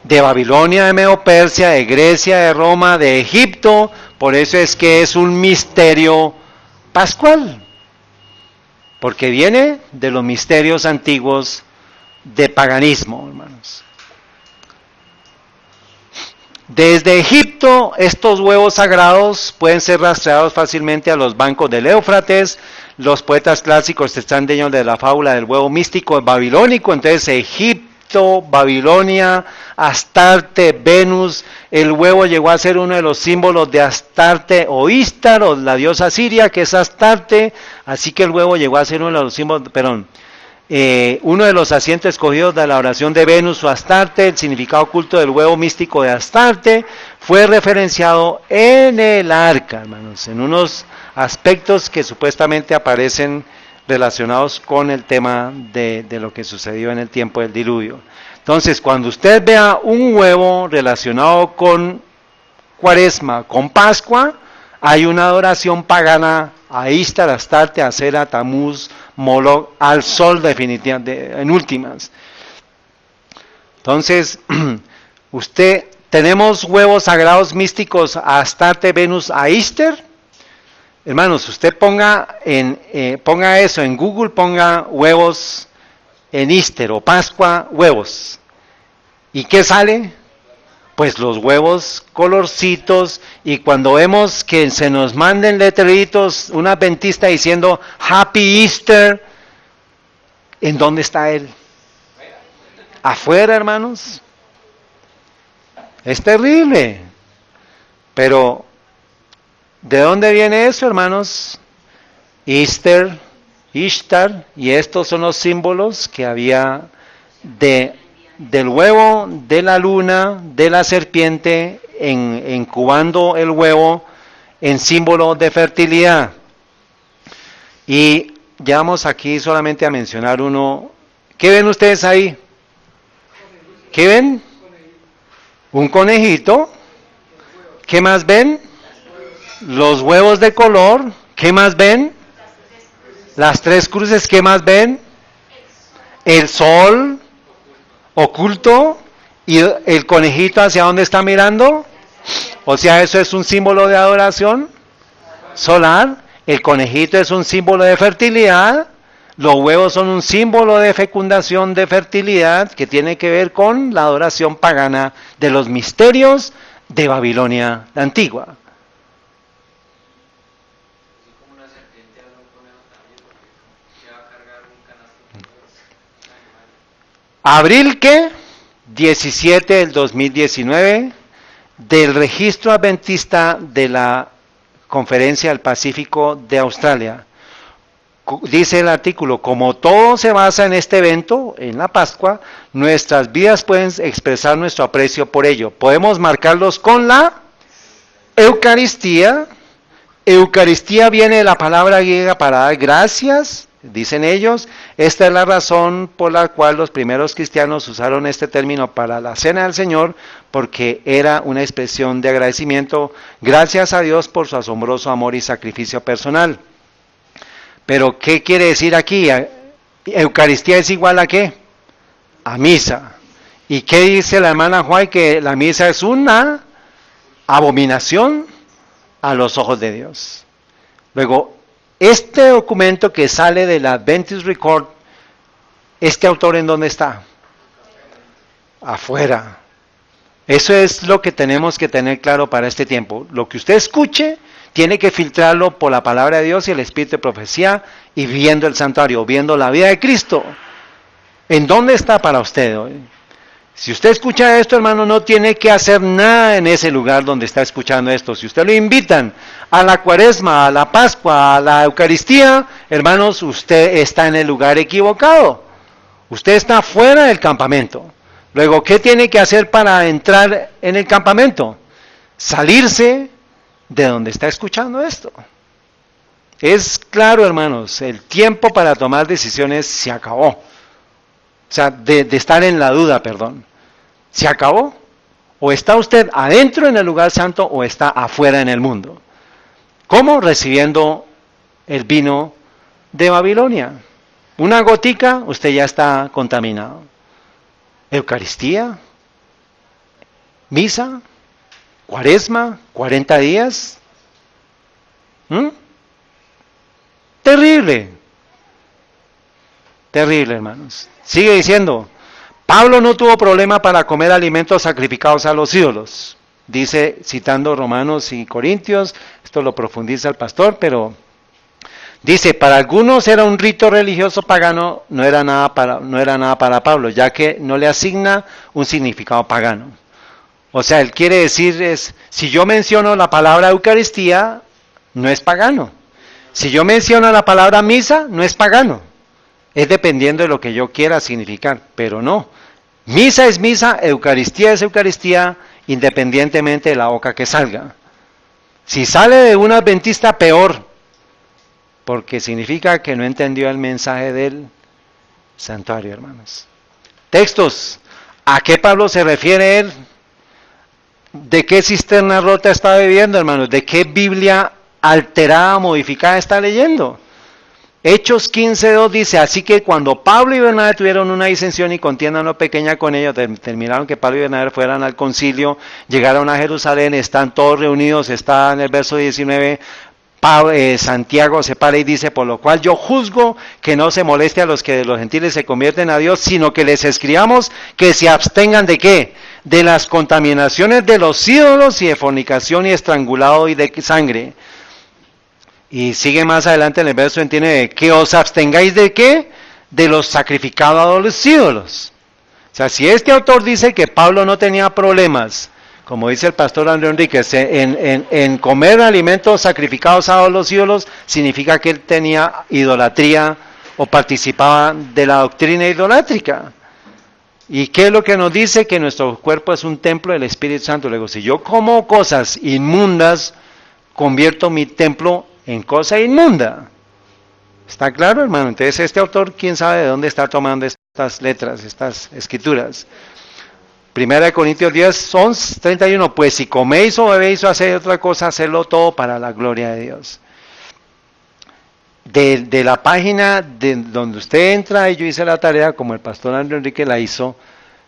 De Babilonia, de Medo-Persia, de Grecia, de Roma, de Egipto, por eso es que es un misterio pascual, porque viene de los misterios antiguos de paganismo, hermanos. Desde Egipto, estos huevos sagrados pueden ser rastreados fácilmente a los bancos del Éufrates. Los poetas clásicos están llenos de la fábula del huevo místico babilónico. Entonces, Egipto, Babilonia, Astarte, Venus. El huevo llegó a ser uno de los símbolos de Astarte o Istar, o la diosa siria, que es Astarte. Así que el huevo llegó a ser uno de los símbolos, uno de los asientos escogidos de la oración de Venus o Astarte. El significado oculto del huevo místico de Astarte fue referenciado en el arca, hermanos, en unos aspectos que supuestamente aparecen relacionados con el tema de lo que sucedió en el tiempo del diluvio. Entonces, cuando usted vea un huevo relacionado con Cuaresma, con Pascua, hay una adoración pagana a Ishtar, Astarte, Acera, Tamuz, Moloch, al sol definitivamente, en últimas. Entonces, tenemos huevos sagrados místicos a Astarte, Venus, a Ishtar. Hermanos, usted ponga eso en Google, ponga huevos en Ishtar o Pascua, huevos. ¿Y qué sale? Pues los huevos colorcitos, y cuando vemos que se nos manden letreritos, una adventista diciendo Happy Easter, ¿en dónde está él? Afuera, hermanos. Es terrible. Pero, ¿de dónde viene eso, hermanos? Easter, Ishtar, y estos son los símbolos que había del huevo, de la luna, de la serpiente, incubando el huevo en símbolo de fertilidad. Y ya vamos aquí solamente a mencionar uno. ¿Qué ven ustedes ahí? ¿Qué ven? Un conejito. ¿Qué más ven? Los huevos de color. ¿Qué más ven? Las tres cruces. ¿Qué más ven? El sol oculto, y el conejito hacia dónde está mirando. O sea, eso es un símbolo de adoración solar. El conejito es un símbolo de fertilidad. Los huevos son un símbolo de fecundación, de fertilidad, que tiene que ver con la adoración pagana de los misterios de Babilonia la antigua. Abril, ¿qué? 17 del 2019, del registro adventista de la Conferencia del Pacífico de Australia. Dice el artículo: como todo se basa en este evento, en la Pascua, nuestras vidas pueden expresar nuestro aprecio por ello. Podemos marcarlos con la Eucaristía. Eucaristía viene de la palabra griega para dar gracias, dicen ellos. Esta es la razón por la cual los primeros cristianos usaron este término para la cena del Señor, porque era una expresión de agradecimiento, gracias a Dios por su asombroso amor y sacrificio personal. Pero, ¿qué quiere decir aquí? ¿Eucaristía es igual a qué? A misa. ¿Y qué dice la hermana Juay? Que la misa es una abominación a los ojos de Dios. Luego, este documento que sale de la Adventist Record, ¿este autor en dónde está? Afuera. Eso es lo que tenemos que tener claro para este tiempo. Lo que usted escuche, tiene que filtrarlo por la palabra de Dios y el espíritu de profecía, y viendo el santuario, viendo la vida de Cristo. ¿En dónde está para usted hoy? Si usted escucha esto, hermano, no tiene que hacer nada en ese lugar donde está escuchando esto. Si usted lo invitan a la Cuaresma, a la Pascua, a la Eucaristía, hermanos, usted está en el lugar equivocado. Usted está fuera del campamento. Luego, ¿qué tiene que hacer para entrar en el campamento? Salirse de donde está escuchando esto. Es claro, hermanos, el tiempo para tomar decisiones se acabó. O sea, de estar en la duda, perdón. Se acabó. O está usted adentro en el lugar santo o está afuera en el mundo. ¿Cómo? Recibiendo el vino de Babilonia. Una gotica, usted ya está contaminado. Eucaristía, misa, Cuaresma, 40 días. Terrible. Terrible, hermanos. Sigue diciendo, Pablo no tuvo problema para comer alimentos sacrificados a los ídolos. Dice, citando Romanos y Corintios, esto lo profundiza el pastor, pero dice, para algunos era un rito religioso pagano, no era nada para Pablo, ya que no le asigna un significado pagano. O sea, él quiere decir, si yo menciono la palabra Eucaristía, no es pagano. Si yo menciono la palabra misa, no es pagano. Es dependiendo de lo que yo quiera significar, pero no. Misa es misa, Eucaristía es Eucaristía, independientemente de la boca que salga. Si sale de un adventista, peor. porque significa que no entendió el mensaje del santuario, hermanos. Textos. ¿A qué Pablo se refiere él? ¿De qué cisterna rota está bebiendo, hermanos? ¿De qué Biblia alterada, modificada está leyendo? Hechos 15:2 dice, así que cuando Pablo y Bernabé tuvieron una disensión y contienda no pequeña con ellos, terminaron que Pablo y Bernabé fueran al concilio, llegaron a Jerusalén, están todos reunidos, está en el verso 19, Santiago se para y dice, por lo cual yo juzgo que no se moleste a los que de los gentiles se convierten a Dios, sino que les escribamos que se abstengan ¿de qué? De las contaminaciones de los ídolos y de fornicación y estrangulado y de sangre. Y sigue más adelante en el verso, entiende, que os abstengáis ¿de qué? De los sacrificados a los ídolos. O sea, si este autor dice que Pablo no tenía problemas, como dice el pastor Andrés Enríquez, en comer alimentos sacrificados a los ídolos, significa que él tenía idolatría o participaba de la doctrina idolátrica. ¿Y qué es lo que nos dice? Que nuestro cuerpo es un templo del Espíritu Santo. Luego, si yo como cosas inmundas, convierto mi templo en cosa inmunda. ¿Está claro, hermano? Entonces, este autor, ¿quién sabe de dónde está tomando estas letras, estas escrituras? 1 Corintios 10, 11, 31, pues si coméis o bebéis o hacéis otra cosa, hacedlo todo para la gloria de Dios. De la página donde usted entra, y yo hice la tarea, como el pastor Andrés Enrique la hizo,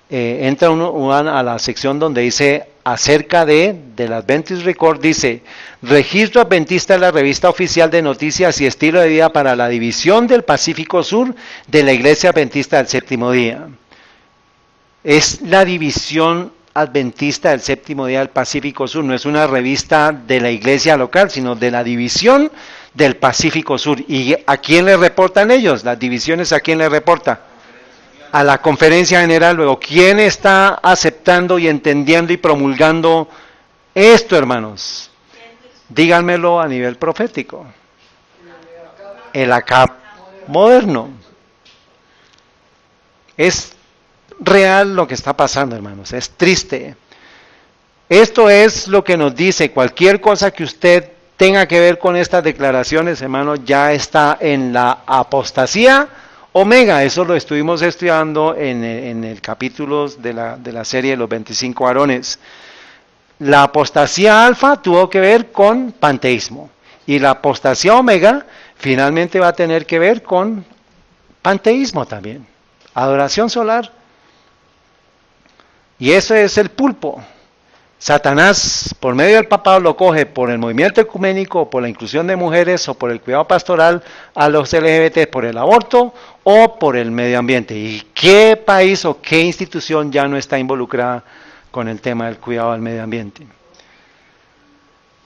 entra uno a la sección donde dice acerca del Adventist Record, dice Registro Adventista, la revista oficial de noticias y estilo de vida para la división del Pacífico Sur de la Iglesia Adventista del Séptimo Día. Es la división adventista del Séptimo Día del Pacífico Sur, no es una revista de la iglesia local, sino de la división del Pacífico Sur. ¿Y a quién le reportan ellos? Las divisiones, ¿a quién le reporta? A la conferencia general. Luego, ¿quién está aceptando y entendiendo y promulgando esto, hermanos? Díganmelo a nivel profético. El ACAP moderno. Es real lo que está pasando, hermanos, es triste. Esto es lo que nos dice, cualquier cosa que usted tenga que ver con estas declaraciones, hermanos, ya está en la apostasía omega. Eso lo estuvimos estudiando en el capítulo de la serie de los 25 varones. La apostasía alfa tuvo que ver con panteísmo, y la apostasía omega finalmente va a tener que ver con panteísmo también, adoración solar. Y eso es el pulpo. Satanás, por medio del papado, lo coge por el movimiento ecuménico, por la inclusión de mujeres, o por el cuidado pastoral a los LGBT, por el aborto, o por el medio ambiente. ¿Y qué país o qué institución ya no está involucrada con el tema del cuidado al medio ambiente?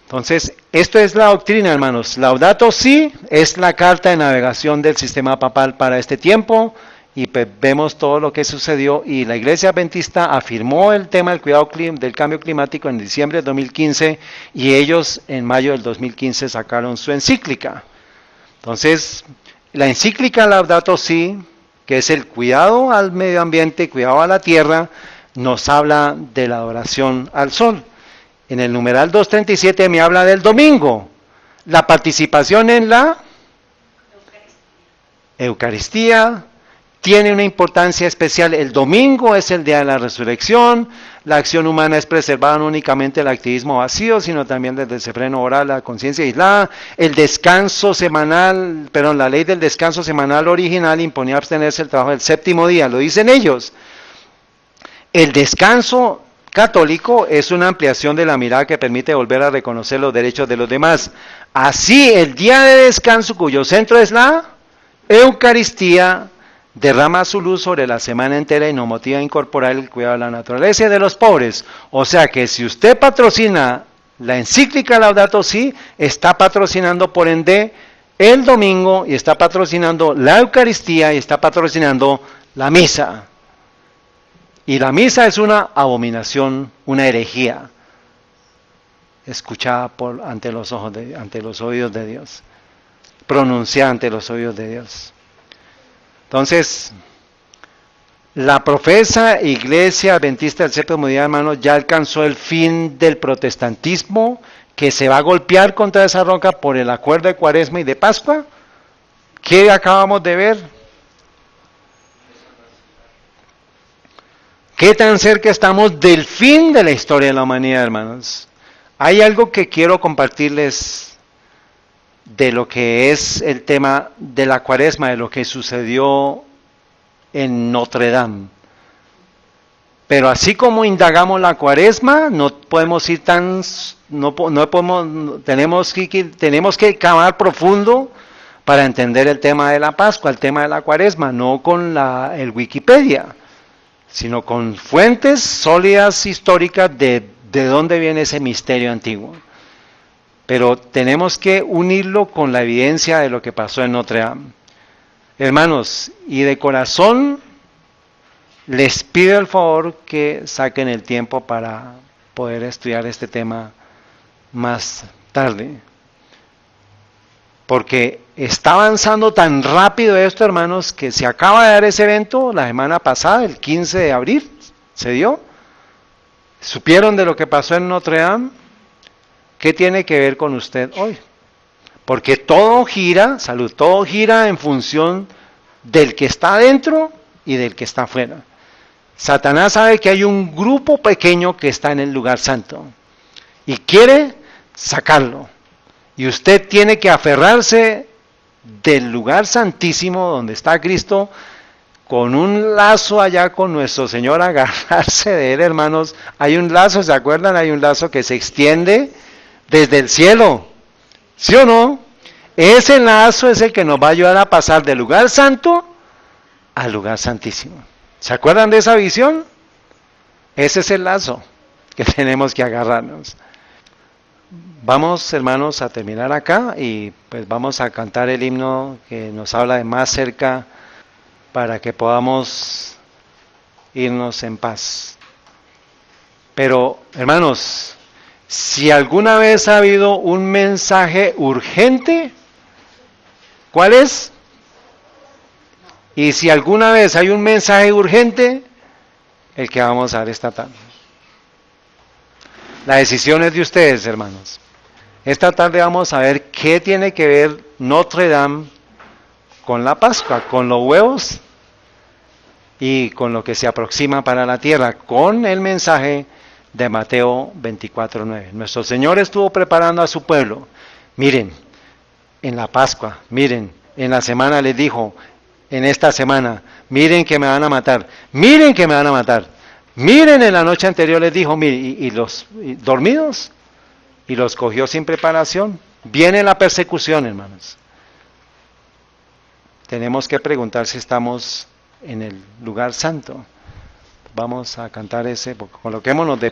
Entonces, esto es la doctrina, hermanos. Laudato Si es la carta de navegación del sistema papal para este tiempo. Y vemos todo lo que sucedió, y la Iglesia Adventista afirmó el tema del cuidado del cambio climático en diciembre de 2015, y ellos en mayo del 2015 sacaron su encíclica. Entonces, la encíclica Laudato Si, que es el cuidado al medio ambiente, cuidado a la tierra, nos habla de la adoración al sol. En el numeral 237 me habla del domingo, la participación en la Eucaristía tiene una importancia especial. El domingo es el día de la resurrección. La acción humana es preservada no únicamente del activismo vacío, sino también del desenfreno oral, la conciencia aislada. El descanso semanal, la ley del descanso semanal original imponía abstenerse del trabajo del séptimo día, lo dicen ellos. El descanso católico es una ampliación de la mirada que permite volver a reconocer los derechos de los demás. Así, el día de descanso, cuyo centro es la Eucaristía, derrama su luz sobre la semana entera y nos motiva a incorporar el cuidado de la naturaleza y de los pobres. O sea que si usted patrocina la encíclica Laudato Si, está patrocinando por ende el domingo, y está patrocinando la Eucaristía, y está patrocinando la misa. Y la misa es una abominación, una herejía, escuchada ante los oídos de Dios, pronunciada ante los oídos de Dios. Entonces, la profesa Iglesia Adventista del Séptimo Día, hermanos, ya alcanzó el fin del protestantismo, que se va a golpear contra esa roca por el acuerdo de Cuaresma y de Pascua, ¿Qué acabamos de ver? ¿Qué tan cerca estamos del fin de la historia de la humanidad, hermanos? Hay algo que quiero compartirles de lo que es el tema de la Cuaresma, de lo que sucedió en Notre Dame. Pero así como indagamos la Cuaresma, no podemos ir tan, no podemos, tenemos que cavar profundo para entender el tema de la Pascua, el tema de la Cuaresma, no con el Wikipedia, sino con fuentes sólidas históricas de dónde viene ese misterio antiguo. Pero tenemos que unirlo con la evidencia de lo que pasó en Notre Dame. Hermanos, y de corazón les pido el favor que saquen el tiempo para poder estudiar este tema más tarde. Porque está avanzando tan rápido esto, hermanos, que se acaba de dar ese evento la semana pasada, el 15 de abril, se dio. ¿Supieron de lo que pasó en Notre Dame? ¿Qué tiene que ver con usted hoy? Porque todo gira, todo gira en función del que está adentro y del que está afuera. Satanás sabe que hay un grupo pequeño que está en el lugar santo y quiere sacarlo. Y usted tiene que aferrarse del lugar santísimo donde está Cristo con un lazo allá con nuestro Señor, agarrarse de Él, hermanos. Hay un lazo, ¿se acuerdan? Hay un lazo que se extiende desde el cielo, ¿sí o no? Ese lazo es el que nos va a ayudar a pasar del lugar santo al lugar santísimo. ¿Se acuerdan de esa visión? Ese es el lazo que tenemos que agarrarnos. Vamos, hermanos, a terminar acá y pues vamos a cantar el himno que nos habla de más cerca para que podamos irnos en paz. Pero, hermanos, si alguna vez ha habido un mensaje urgente, ¿cuál es? Y si alguna vez hay un mensaje urgente, el que vamos a dar esta tarde. La decisión es de ustedes, hermanos. Esta tarde vamos a ver qué tiene que ver Notre Dame con la Pascua, con los huevos y con lo que se aproxima para la tierra, con el mensaje de Mateo 24:9. Nuestro Señor estuvo preparando a su pueblo. Miren, en la Pascua, miren, en la semana les dijo, en esta semana, miren que me van a matar, miren que me van a matar. Miren, en la noche anterior les dijo, miren, y los dormidos, y los cogió sin preparación. Viene la persecución, hermanos. Tenemos que preguntar si estamos en el lugar santo. Vamos a cantar ese, coloquémonos de